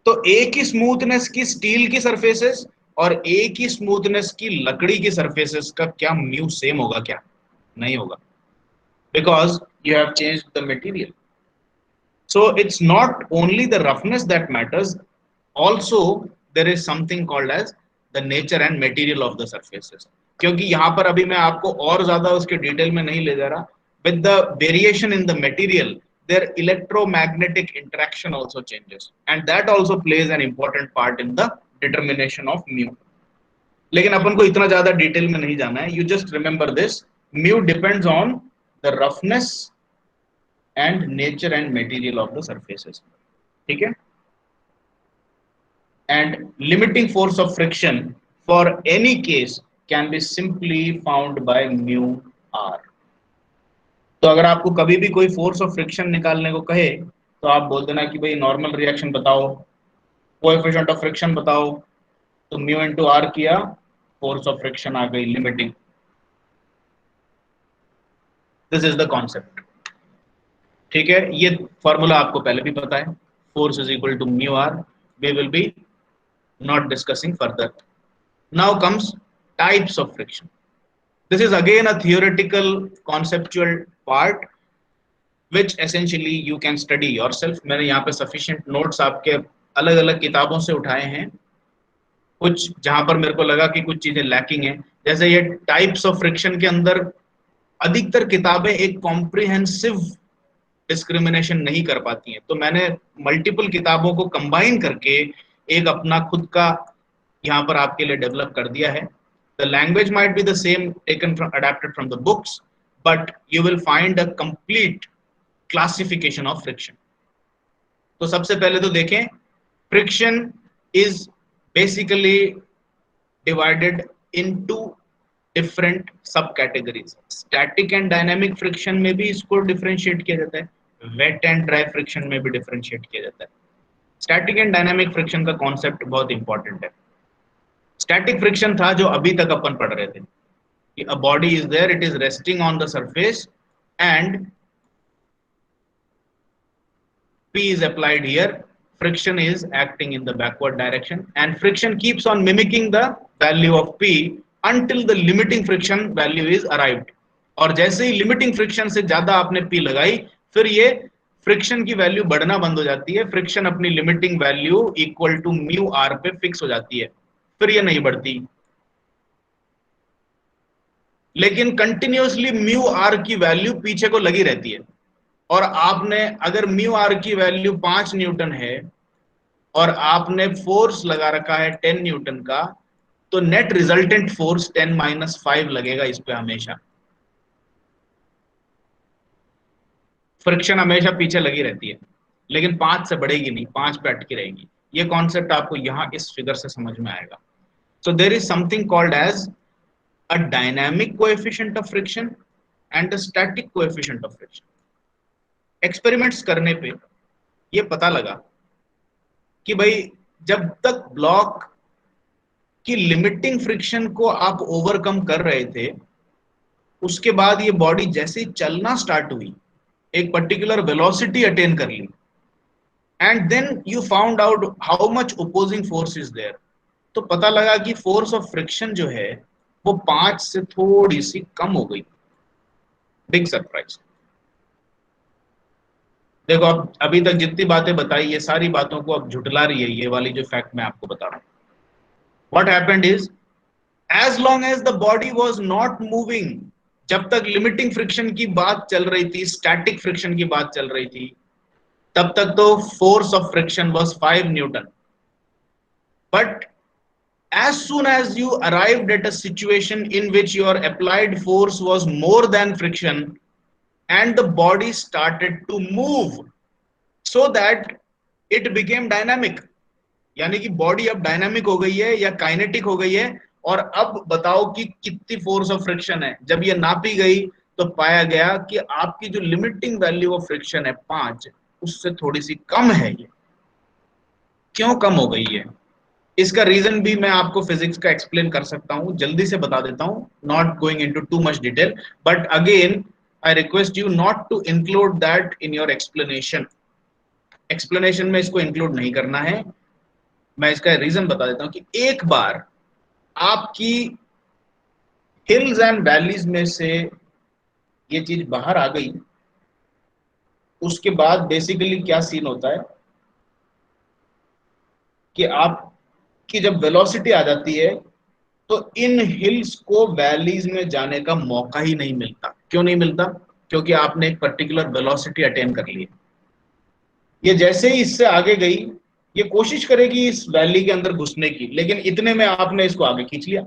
तो एक ही स्मूथनेस की स्टील की सरफेसेस और एक ही स्मूथनेस की लकड़ी की सरफेसेस का क्या म्यू सेम होगा? क्या नहीं होगा, because you have changed the material. So it's not only the roughness that matters, also there is something called as the nature and material of the surfaces. क्योंकि यहाँ पर अभी मैं आपको और ज्यादा उसके डिटेल में नहीं ले जा रहा. With the variation in the material, their electromagnetic interaction also changes, and that also plays an important part in the determination of mu. लेकिन अपन को इतना ज्यादा डिटेल में नहीं जाना है. You just remember this: mu depends on the roughness and nature and material of the surfaces. ठीक है? And limiting force of friction for any case can be simply found by mu r. तो अगर आपको कभी भी कोई force of friction निकालने को कहे तो आप बोल देना कि भाई नॉर्मल रिएक्शन बताओ, कोएफिशिएंट ऑफ फ्रिक्शन बताओ, तो म्यू इनटू आर किया, फोर्स ऑफ फ्रिक्शन आ गई, limiting. This is the concept. ठीक है, ये फॉर्मूला आपको पहले भी पता है. Force is equal to mu R. We will be not discussing further. Now comes types of friction. This is again a theoretical conceptual part which essentially you can study yourself. मैंने यहाँ पे sufficient notes आपके अलग अलग किताबों से उठाए हैं, कुछ जहां पर मेरे को लगा कि कुछ चीजें लैकिंग है. जैसे ये टाइप्स ऑफ फ्रिक्शन के अंदर अधिकतर किताबें एक कॉम्प्रिहेंसिव डिस्क्रिमिनेशन नहीं कर पाती हैं, तो मैंने मल्टीपल किताबों को कंबाइन करके एक अपना खुद का यहाँ पर आपके लिए डेवलप कर दिया है. The language might be the same, taken from, adapted from the books, but you will find a complete classification of friction. तो सबसे पहले तो देखें, friction is basically divided into different subcategories. Static and dynamic friction में भी इसको differentiate किया जाता है, wet and dry friction में भी differentiate किया जाता है. स्टैटिक एंड डायनामिक फ्रिक्शन का कॉन्सेप्ट बहुत इंपॉर्टेंट है. स्टैटिक फ्रिक्शन था जो अभी तक अपन पढ़ रहे थे कि a body is there, it is resting on the surface and P is applied here. Friction is acting in the backward direction and friction keeps on mimicking the value of P until the limiting friction value is arrived. और जैसे ही limiting friction से ज्यादा आपने P लगाई, फिर ये friction की value बढ़ना बंद हो जाती है. फ्रिक्शन अपनी limiting value equal to mu R पे फिक्स हो जाती है, फिर ये नहीं बढ़ती. लेकिन कंटिन्यूअसली म्यू आर की वैल्यू पीछे को लगी रहती है. और आपने अगर म्यू आर की वैल्यू 5 न्यूटन है और आपने फोर्स लगा रखा है 10 न्यूटन का, तो नेट रिजल्टेंट फोर्स 10-5 लगेगा इस पे हमेशा. फ्रिक्शन हमेशा पीछे लगी रहती है, लेकिन 5 से बढ़ेगी नहीं, 5 पे अटकी रहेगी. ये कॉन्सेप्ट आपको यहाँ इस फिगर से समझ में आएगा. So there is something called as a dynamic coefficient of friction and a static coefficient of friction. Experiments करने पे ये पता लगा कि भाई जब तक ब्लॉक की लिमिटिंग फ्रिक्शन को आप ओवरकम कर रहे थे, उसके बाद ये बॉडी जैसे ही चलना स्टार्ट हुई, एक पर्टिकुलर वेलोसिटी अटेन कर ली, and then you found out how much opposing force is there, तो पता लगा कि फोर्स ऑफ फ्रिक्शन जो है वो 5 से थोड़ी सी कम हो गई. Big surprise. देखो अब अभी तक जितनी बातें बताई, ये सारी बातों को अब झुटला रही है ये वाली जो फैक्ट मैं आपको बता रहा हूं. What happened is, as long as the body was not moving, जब तक लिमिटिंग फ्रिक्शन की बात चल रही थी, स्टैटिक फ्रिक्शन की बात चल रही थी, तब तक तो force of friction was 5 Newton. But as soon as you arrived at a situation in which your applied force was more than friction and the body started to move, so that it became dynamic, यानी कि body अब dynamic हो गई है या kinetic हो गई है. और अब बताओ कि कितनी फोर्स ऑफ फ्रिक्शन है. जब ये नापी गई तो पाया गया कि आपकी जो लिमिटिंग वैल्यू ऑफ फ्रिक्शन है 5, उससे थोड़ी सी कम है. ये क्यों कम हो गई है, इसका रीजन भी मैं आपको फिजिक्स का एक्सप्लेन कर सकता हूं, जल्दी से बता देता हूं, not going into too much detail, but again I request you not to include that in your explanation. Explanation में इसको इंक्लूड नहीं करना है. मैं इसका रीजन बता देता हूं कि एक बार आपकी हिल्स एंड वैलीज में से ये चीज बाहर आ गई, उसके बाद बेसिकली क्या सीन होता है, कि आपकी जब वेलोसिटी आ जाती है तो इन हिल्स को वैलीज में जाने का मौका ही नहीं मिलता। क्यों नहीं मिलता? क्योंकि आपने एक पर्टिकुलर वेलोसिटी अटेन कर ली है। ये जैसे ही इससे आगे गई, ये कोशिश करेगी इस वैली के अंदर घुसने की, लेकिन इतने में आपने इसको आगे खींच लिया,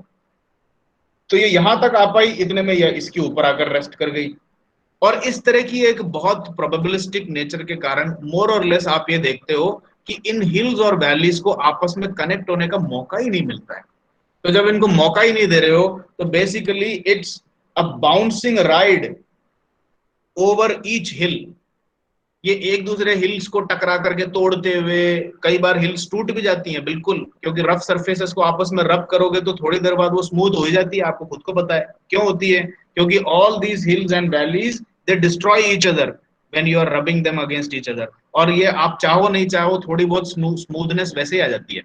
तो ये यहां तक आ पाई, इतने में यह इसके ऊपर आकर रेस्ट कर गई। और इस तरह की एक बहुत प्रोबेबिलिस्टिक नेचर के कारण मोर और लेस आप ये देखते हो कि इन हिल्स और वैलीज को आपस में कनेक्ट होने का मौका ही नहीं मिलता है। तो जब इनको मौका ही नहीं दे रहे हो तो basically it's a bouncing ride over each hill. ये एक दूसरे हिल्स को टकरा करके तोड़ते हुए, कई बार हिल्स टूट भी जाती हैं बिल्कुल, क्योंकि रफ सरफेसेस को आपस में रब करोगे तो थोड़ी देर बाद वो स्मूथ हो ही जाती है, आपको खुद को पता है क्यों होती है। क्योंकि all these hills and valleys they destroy each other when you are rubbing them against each other. और ये आप चाहो नहीं चाहो थोड़ी बहुत स्मूथनेस वैसे ही आ जाती है,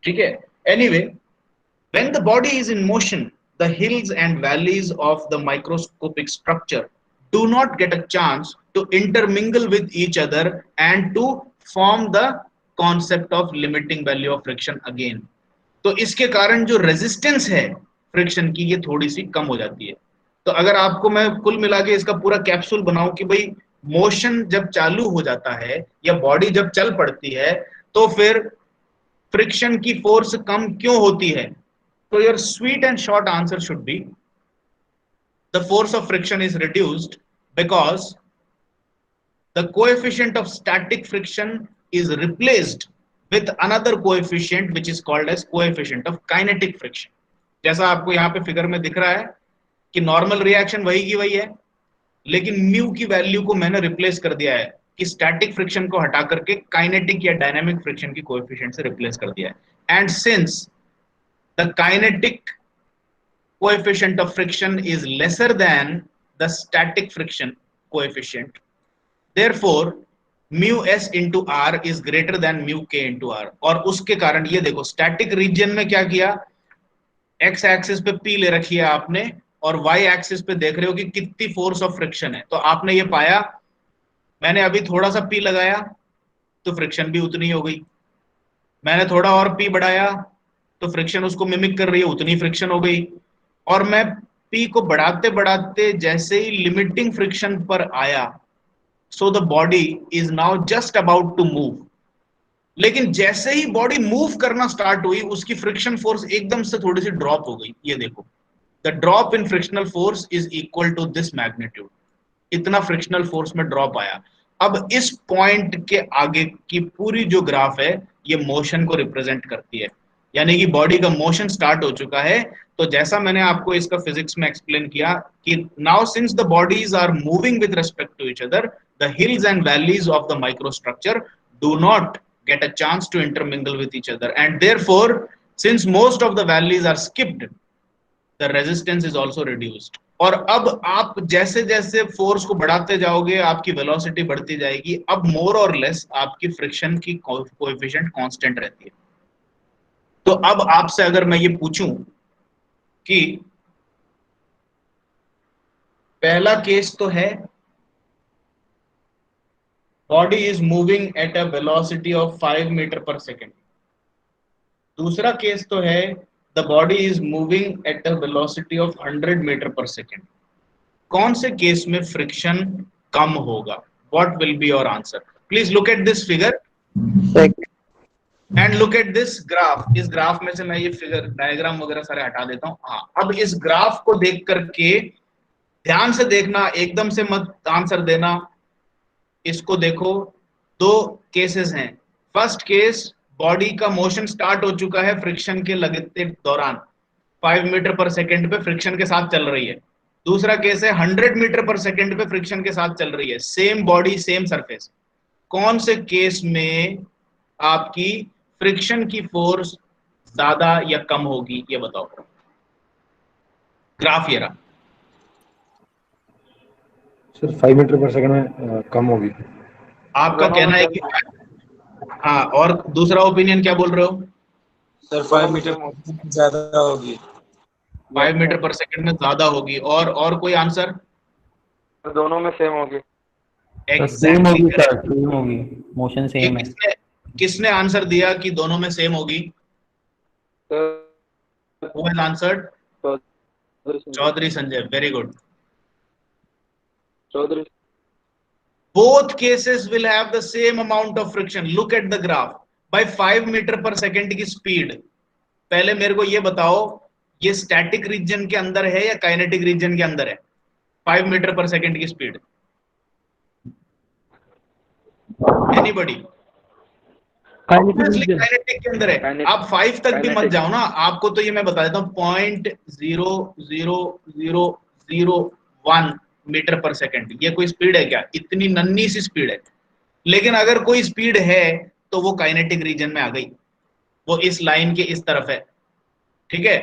ठीक है। Anyway, when the body is in motion, the hills and valleys of the microscopic structure do not get a chance to intermingle with each other and to form the concept of limiting value of friction again. तो इसके कारण जो resistance है friction की, ये थोड़ी सी कम हो जाती है। तो अगर आपको मैं कुल मिला के इसका पूरा कैप्सूल बनाऊं कि भाई मोशन जब चालू हो जाता है या बॉडी जब चल पड़ती है तो फिर फ्रिक्शन की फोर्स कम क्यों होती है, so your sweet and short answer should be the force of friction is reduced because the coefficient of static friction is replaced with another coefficient which is called as coefficient of kinetic friction. जैसा आपको यहाँ पे figure में दिख रहा है कि normal reaction वही की वही है, लेकिन म्यू की वैल्यू को मैंने रिप्लेस कर दिया है कि स्टैटिक फ्रिक्शन को हटा करके काइनेटिक या डायनामिक फ्रिक्शन की कोएफिशिएंट से रिप्लेस कर दिया है। And since the kinetic coefficient of friction is lesser than the static friction coefficient, therefore mu s into r is greater than mu k into r। और उसके कारण ये देखो स्टैटिक रीजन में क्या किया, x एक्सिस पे p ले रखी है आपने और y एक्सिस पे देख रहे हो कि कितनी फोर्स ऑफ फ्रिक्शन है। तो आपने ये पाया, मैंने अभी थोड़ा सा p लगाया तो फ्रिक्शन भी उतनी हो गई, मैंने थोड़ा और p बढ़ाया तो फ्रिक्शन उसको मिमिक कर रही है, उतनी फ्रिक्शन हो गई। और मैं P को बढ़ाते बढ़ाते जैसे ही लिमिटिंग फ्रिक्शन पर आया, so the body is now just about to move. लेकिन जैसे ही बॉडी मूव करना स्टार्ट हुई उसकी फ्रिक्शन फोर्स एकदम से थोड़ी सी ड्रॉप हो गई। ये देखो, the drop in frictional force is equal to this magnitude. इतना फ्रिक्शनल फोर्स में ड्रॉप आया। अब इस पॉइंट के आगे की पूरी जो ग्राफ है ये मोशन को रिप्रेजेंट करती है, यानी कि बॉडी का मोशन स्टार्ट हो चुका है। तो जैसा मैंने आपको इसका फिजिक्स में एक्सप्लेन किया कि now since the bodies are moving with respect to each other, the hills and valleys of the microstructure do not get a chance to intermingle with each other, and therefore since most of the valleys are skipped, the resistance is also reduced। और अब आप जैसे जैसे force को बढ़ाते जाओगे आपकी velocity बढ़ती जाएगी, अब मोर और लेस आपकी फ्रिक्शन की कोएफिशिएंट कांस्टेंट रहती है। तो अब आपसे अगर मैं ये पूछूं कि पहला केस तो है body is moving at a velocity of 5 metre per second, दूसरा केस तो है the body is moving at a velocity of 100 metre per second. कौन से केस में फ्रिक्शन कम होगा? What will be your answer? Please look at this figure and look at this graph. इस graph में से मैं ये फिगर डायग्राम वगैरह सारे हटा देता हूं। हाँ, अब इस ग्राफ को देख करके ध्यान से देखना, एकदम से मत आंसर देना। इसको देखो, दो केसेस हैं। फर्स्ट केस, बॉडी का मोशन स्टार्ट हो चुका है फ्रिक्शन के लगते दौरान, 5 मीटर पर सेकेंड पे फ्रिक्शन के साथ चल रही है। दूसरा केस है 100 मीटर पर सेकेंड पे फ्रिक्शन के साथ चल रही है, सेम बॉडी सेम सरफेस। कौन से केस में आपकी फ्रिक्शन की फोर्स ज्यादा या कम होगी, ये बताओ। ग्राफ ये रहा सर, 5 मीटर पर सेकंड में कम होगी। आपका कहना है कि हाँ, और दूसरा ओपिनियन क्या बोल रहे हो? सर 5 मीटर ज्यादा होगी। 5 मीटर पर सेकंड में ज्यादा होगी। और कोई आंसर? दोनों में सेम होगी। सेम होगी सर, सेम होगी, मोशन सेम है। किसने आंसर दिया कि दोनों में सेम होगी? Who has answered? Chaudhary Sanjay, very good. Chaudhary. Both cases will have the same amount of friction. Look at the graph. By 5 metre per second की स्पीड, पहले मेरे को ये बताओ, ये स्टैटिक रीजन के अंदर है या काइनेटिक रीजन के अंदर है? 5 मीटर पर सेकेंड की स्पीड, एनीबॉडी? ऑब्वियसली काइनेटिक के अंदर है. आप 5 तक भी मत जाओ ना, आपको तो ये मैं बता देता हूँ 0.00001 मीटर पर सेकेंड, ये कोई स्पीड है क्या? इतनी नन्ही सी स्पीड है. लेकिन अगर कोई स्पीड है तो वो काइनेटिक रीजन में आ गई, वो इस लाइन के इस तरफ है. ठीक है,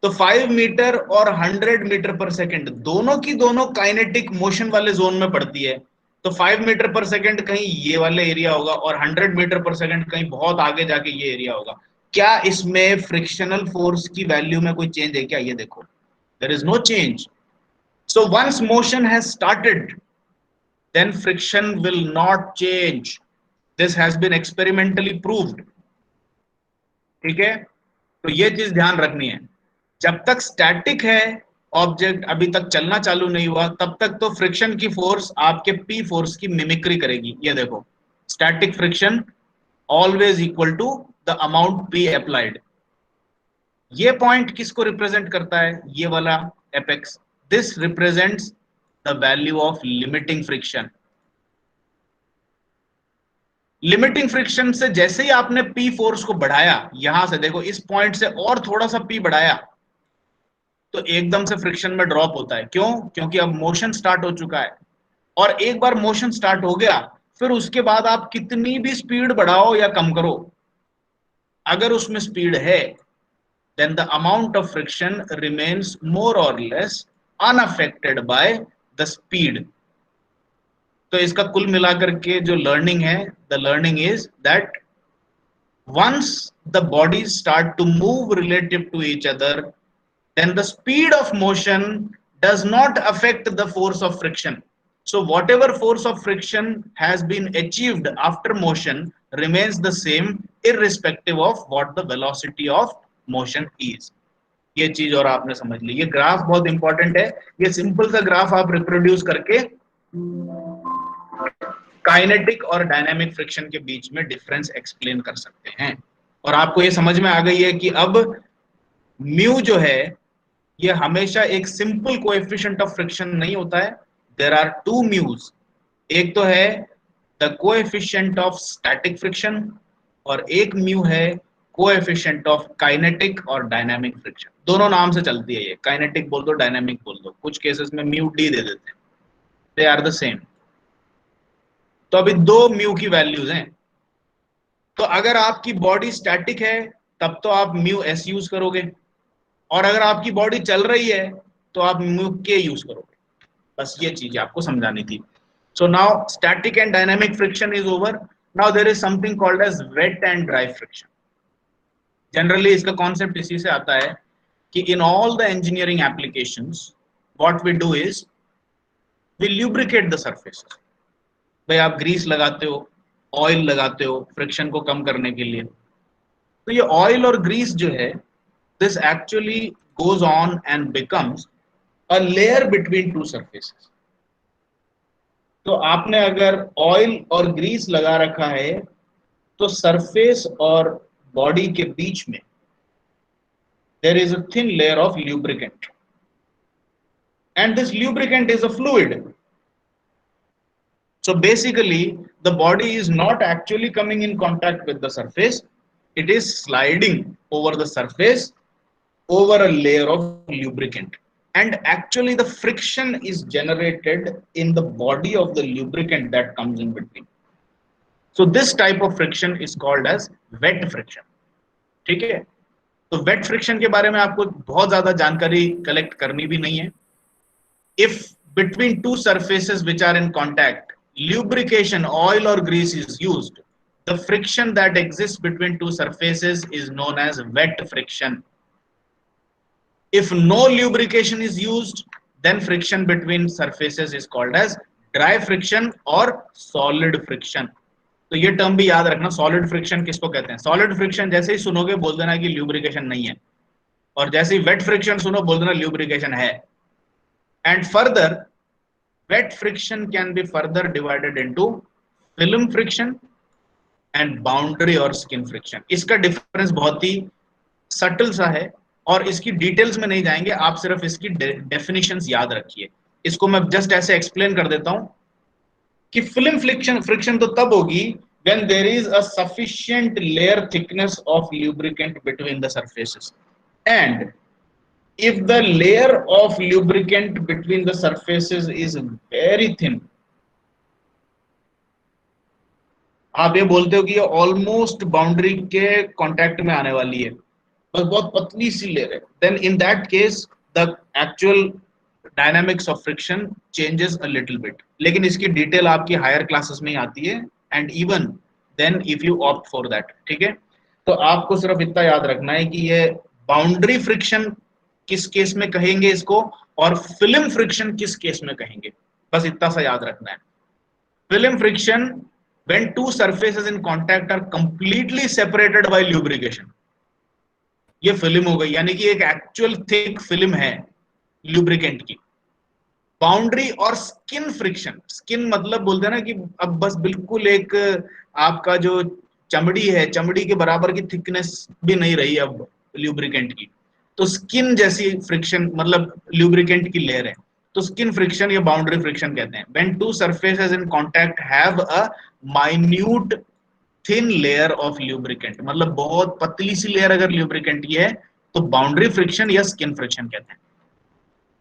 तो 5 मीटर और 100 मीटर पर सेकेंड दोनों की दोनों काइनेटिक मोशन वाले जोन में पड़ती है. तो 5 मीटर पर सेकेंड कहीं ये वाले एरिया होगा और 100 मीटर पर सेकेंड कहीं बहुत आगे जाके ये एरिया होगा. क्या इसमें फ्रिक्शनल फोर्स की वैल्यू में कोई चेंज है क्या? ये देखो, there is no change. So once motion has started, then friction will not change. This has been experimentally proved. ठीक है, तो ये चीज ध्यान रखनी है. जब तक स्टैटिक है ऑब्जेक्ट, अभी तक चलना चालू नहीं हुआ, तब तक तो फ्रिक्शन की फोर्स आपके पी फोर्स की मिमिक्री करेगी. ये देखो, static friction always equal to the amount P applied. ये पॉइंट किसको रिप्रेजेंट करता है? ये वाला apex. This represents the value of limiting friction. Limiting friction से जैसे ही आपने P फोर्स को बढ़ाया, यहां से देखो इस पॉइंट से और थोड़ा सा P बढ़ाया, तो एकदम से फ्रिक्शन में ड्रॉप होता है. क्यों? क्योंकि अब मोशन स्टार्ट हो चुका है. और एक बार मोशन स्टार्ट हो गया, फिर उसके बाद आप कितनी भी स्पीड बढ़ाओ या कम करो, अगर उसमें स्पीड है, then the amount of friction remains more or less unaffected by the speed. तो इसका कुल मिलाकर के जो लर्निंग है, the learning is that once the bodies start to move relative to each other, then the speed of motion does not affect the force of friction. So whatever force of friction has been achieved after motion remains the same irrespective of what the velocity of motion is. ये चीज और आपने समझ ली. ये graph बहुत important है. ये simple सा ग्राफ आप रिप्रोड्यूस करके काइनेटिक और डायनामिक फ्रिक्शन के बीच में डिफरेंस एक्सप्लेन कर सकते हैं. और आपको ये समझ में आ गई है कि अब म्यू जो है ये हमेशा एक सिंपल कोएफिशिएंट ऑफ फ्रिक्शन नहीं होता है. There are two mus. एक तो है the coefficient of static friction और एक म्यू है कोएफिशिएंट ऑफ काइनेटिक और डायनामिक फ्रिक्शन. दोनों नाम से चलती है ये, काइनेटिक बोल दो, डायनामिक बोल दो. कुछ केसेस में म्यू डी दे देते हैं. They are the same. तो अभी दो म्यू की वैल्यूज हैं. तो अगर आपकी बॉडी स्टैटिक है तब तो आप म्यू एस यूज करोगे, और अगर आपकी बॉडी चल रही है तो आप म्यू के यूज करोगे. बस ये चीज आपको समझानी थी. So now static and dynamic friction is over. Now there is something called as wet and dry friction. Generally इसका कॉन्सेप्ट इसी से आता है कि in all the engineering applications what we do is we lubricate the surfaces. भाई आप Greece लगाते हो, ऑयल लगाते हो फ्रिक्शन को कम करने के लिए. तो ये ऑयल और ग्रीस जो है, this actually goes on and becomes a layer between two surfaces. तो आपने अगर ऑयल और ग्रीस लगा रखा है तो सरफेस और बॉडी के बीच में there is a thin layer of lubricant, and this lubricant is a fluid. So basically the body is not actually coming in contact with the surface, it is sliding over the surface over a layer of lubricant, and actually the friction is generated in the body of the lubricant that comes in between. So this type of friction is called as wet friction. ठीक है, तो wait friction के बारे में आपको बहुत ज्यादा जानकारी कलेक्ट करनी भी नहीं है. If between two surfaces which are in contact lubrication, oil or grease is used, the friction that exists between two surfaces is known as wet friction. If no lubrication is used, then friction between surfaces is called as dry friction or solid friction. तो ये term भी याद रखना, solid friction किसको कहते हैं। Solid friction जैसे ही सुनोगे बोल देना कि ल्यूब्रिकेशन नहीं है, और जैसे ही वेट फ्रिक्शन सुनो बोल देना ल्यूब्रिकेशन है। And further wet friction can be further divided into film friction and boundary और स्किन फ्रिक्शन। इसका डिफरेंस बहुत ही सटल सा है और इसकी डिटेल्स में नहीं जाएंगे, आप सिर्फ इसकी डेफिनेशंस याद रखिए। इसको मैं जस्ट ऐसे एक्सप्लेन कर देता हूं कि फिल्म फ्रिक्शन तो तब होगी when there is a sufficient layer thickness of lubricant between the surfaces, and if the layer of lubricant between the surfaces is very thin, आप ये बोलते हो कि ये ऑलमोस्ट बाउंड्री के कांटेक्ट में आने वाली है, बस बहुत पतली सी लेयर है, then in that case the actual dynamics of friction changes a little bit। लेकिन इसकी डिटेल आपकी हायर क्लासेस में ही आती है, and even then if you opt for that, ठीक है। तो आपको सिर्फ इतना याद रखना है कि ये बाउंड्री फ्रिक्शन किस केस में कहेंगे इसको, और फिल्म फ्रिक्शन किस केस में कहेंगे, बस इतना सा याद रखना है। Film friction when two surfaces in contact are completely separated by lubrication, ये फिल्म हो गई, यानी कि एक एक्चुअल थिक फिल्म है लुब्रिकेंट की। बाउंड्री और स्किन फ्रिक्शन, स्किन मतलब बोलते हैं ना कि अब बस बिल्कुल एक आपका जो चमड़ी है, चमड़ी के बराबर की थिकनेस भी नहीं रही अब लुब्रिकेंट की, तो स्किन जैसी फ्रिक्शन मतलब लुब्रिकेंट की लेयर है, तो स्किन फ्रिक्शन या बाउंड्री फ्रिक्शन कहते हैं। when two surfaces in contact have a minute thin layer of lubricant, मतलब बहुत पतली सी लेयर अगर लुब्रिकेंट की है तो बाउंड्री फ्रिक्शन या स्किन फ्रिक्शन कहते हैं।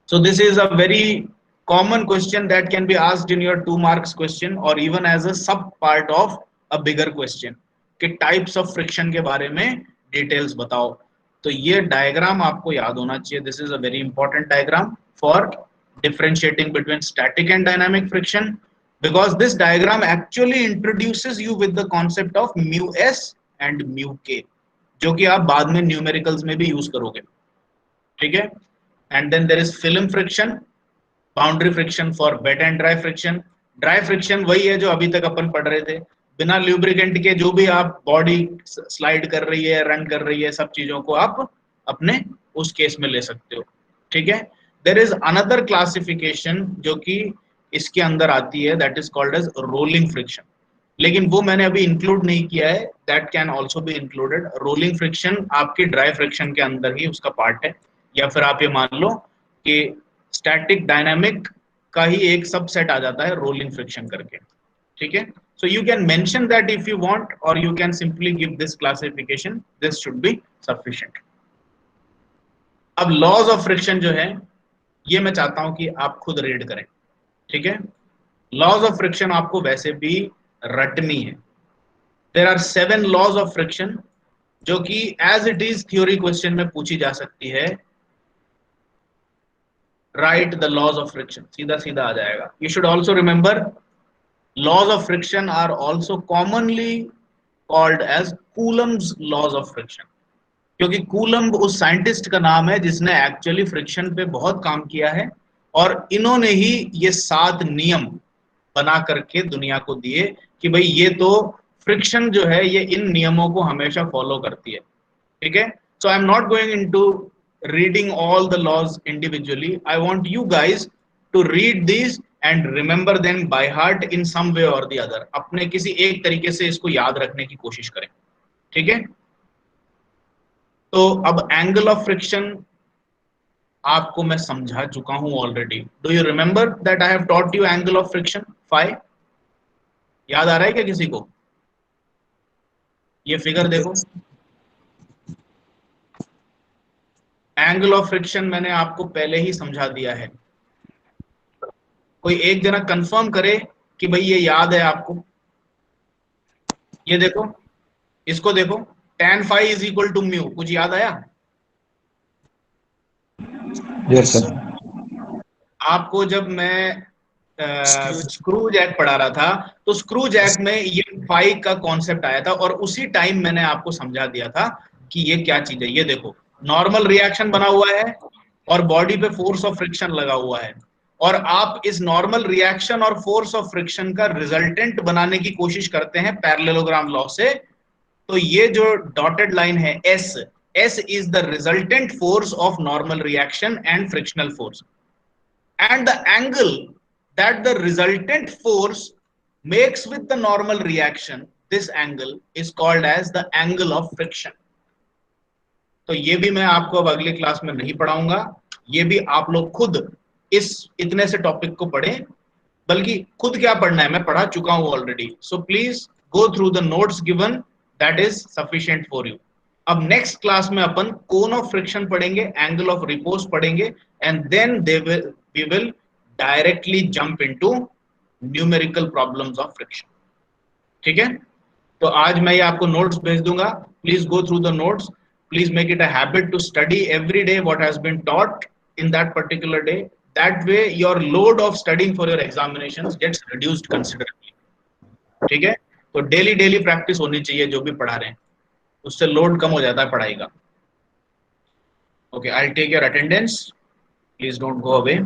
So this is a very common question that can be asked in your 2 marks question or even as a sub part of a bigger question कि types of friction के बारे में details बताओ। तो ये diagram आपको याद होना चाहिए। This is a very important diagram for differentiating between static and dynamic friction, because this diagram actually introduces you with the concept of mu s and mu k, जो कि आप बाद में न्यूमेरिकल्स में भी यूज करोगे, ठीक है। And then there is film friction, boundary friction for wet and dry friction। Dry friction वही है जो अभी तक अपन पढ़ रहे थे, बिना ल्यूब्रिकेंट के जो भी आप बॉडी स्लाइड कर रही है, रन कर रही है, सब चीजों को आप अपने उस केस में ले सकते हो, ठीक है। देयर इज अनदर क्लासिफिकेशन जो कि इसके अंदर आती है, that is called as rolling friction, लेकिन वो मैंने अभी इंक्लूड नहीं किया है, that can also be included. Rolling friction आपकी ड्राई फ्रिक्शन के अंदर ही उसका पार्ट है, या फिर आप ये मान लो कि स्टैटिक डायनामिक का ही एक सबसेट आ जाता है रोलिंग फ्रिक्शन करके, ठीक है। So you can mention that if you want, और you can simply give this classification, this should be sufficient. अब लॉज ऑफ फ्रिक्शन जो है ये मैं चाहता हूं कि आप खुद रीड करें, ठीक है। लॉज ऑफ फ्रिक्शन आपको वैसे भी रटनी है। There are 7 laws of friction जो कि as it is theory question में पूछी जा सकती है। Right the laws of friction, सीधा सीधा आ जाएगा। You should also remember laws of friction are also commonly called as Coulomb's laws of friction, क्योंकि कूलम्ब उस साइंटिस्ट का नाम है जिसने एक्चुअली फ्रिक्शन पे बहुत काम किया है, और इन्होंने ही ये 7 नियम बना करके दुनिया को दिए कि भाई ये तो फ्रिक्शन जो है ये इन नियमों को हमेशा फॉलो करती है, ठीक है। So I am not going into reading all the laws individually. I want you guys to read these and remember them by heart in some way or the other। अपने किसी एक तरीके से इसको याद रखने की कोशिश करें, ठीक है। तो अब एंगल ऑफ फ्रिक्शन आपको मैं समझा चुका हूं already. Do you remember that I have taught you angle of friction phi? याद आ रहा है क्या किसी को? ये फिगर देखो, एंगल ऑफ फ्रिक्शन मैंने आपको पहले ही समझा दिया है। कोई एक जना कंफर्म करे कि भाई ये याद है आपको। ये देखो, इसको देखो, tan phi is equal to mu, कुछ याद आया? Yes sir. आपको जब मैं स्क्रू जैक पढ़ा रहा था तो स्क्रू जैक में ये फाई का कॉन्सेप्ट आया था, और उसी टाइम मैंने आपको समझा दिया था कि ये क्या चीज है। ये देखो, नॉर्मल रिएक्शन बना हुआ है और बॉडी पे फोर्स ऑफ फ्रिक्शन लगा हुआ है, और आप इस नॉर्मल रिएक्शन और फोर्स ऑफ फ्रिक्शन का रिजल्टेंट बनाने की कोशिश करते हैं पैरेललोग्राम लॉ से, तो ये जो डॉटेड लाइन है S, S is the resultant force of normal reaction and frictional force, and the angle that the resultant force makes with the normal reaction, this angle is called as the angle of friction. तो ये भी मैं आपको अब अगली class में नहीं पढ़ाऊंगा, ये भी आप लोग खुद इस इतने से टॉपिक को पढ़ें, बल्कि खुद क्या पढ़ना है मैं पढ़ा चुका हूं already. So please go through the notes given, that is sufficient for you. अब नेक्स्ट क्लास में अपन कोन ऑफ फ्रिक्शन पढ़ेंगे, एंगल ऑफ रिपोज पढ़ेंगे, and then we will directly jump into numerical problems of friction. ठीक है, तो आज मैं ये आपको नोट्स भेज दूंगा. Please go through the notes. Please make it a habit to study every day what has been taught in that particular day. That way your load of studying for your examinations gets reduced considerably. ठीक है, तो daily practice होनी चाहिए जो भी पढ़ा रहे हैं, उससे लोड कम हो जाता है पढ़ाई का. Okay, I'll take your attendance. Please don't go away.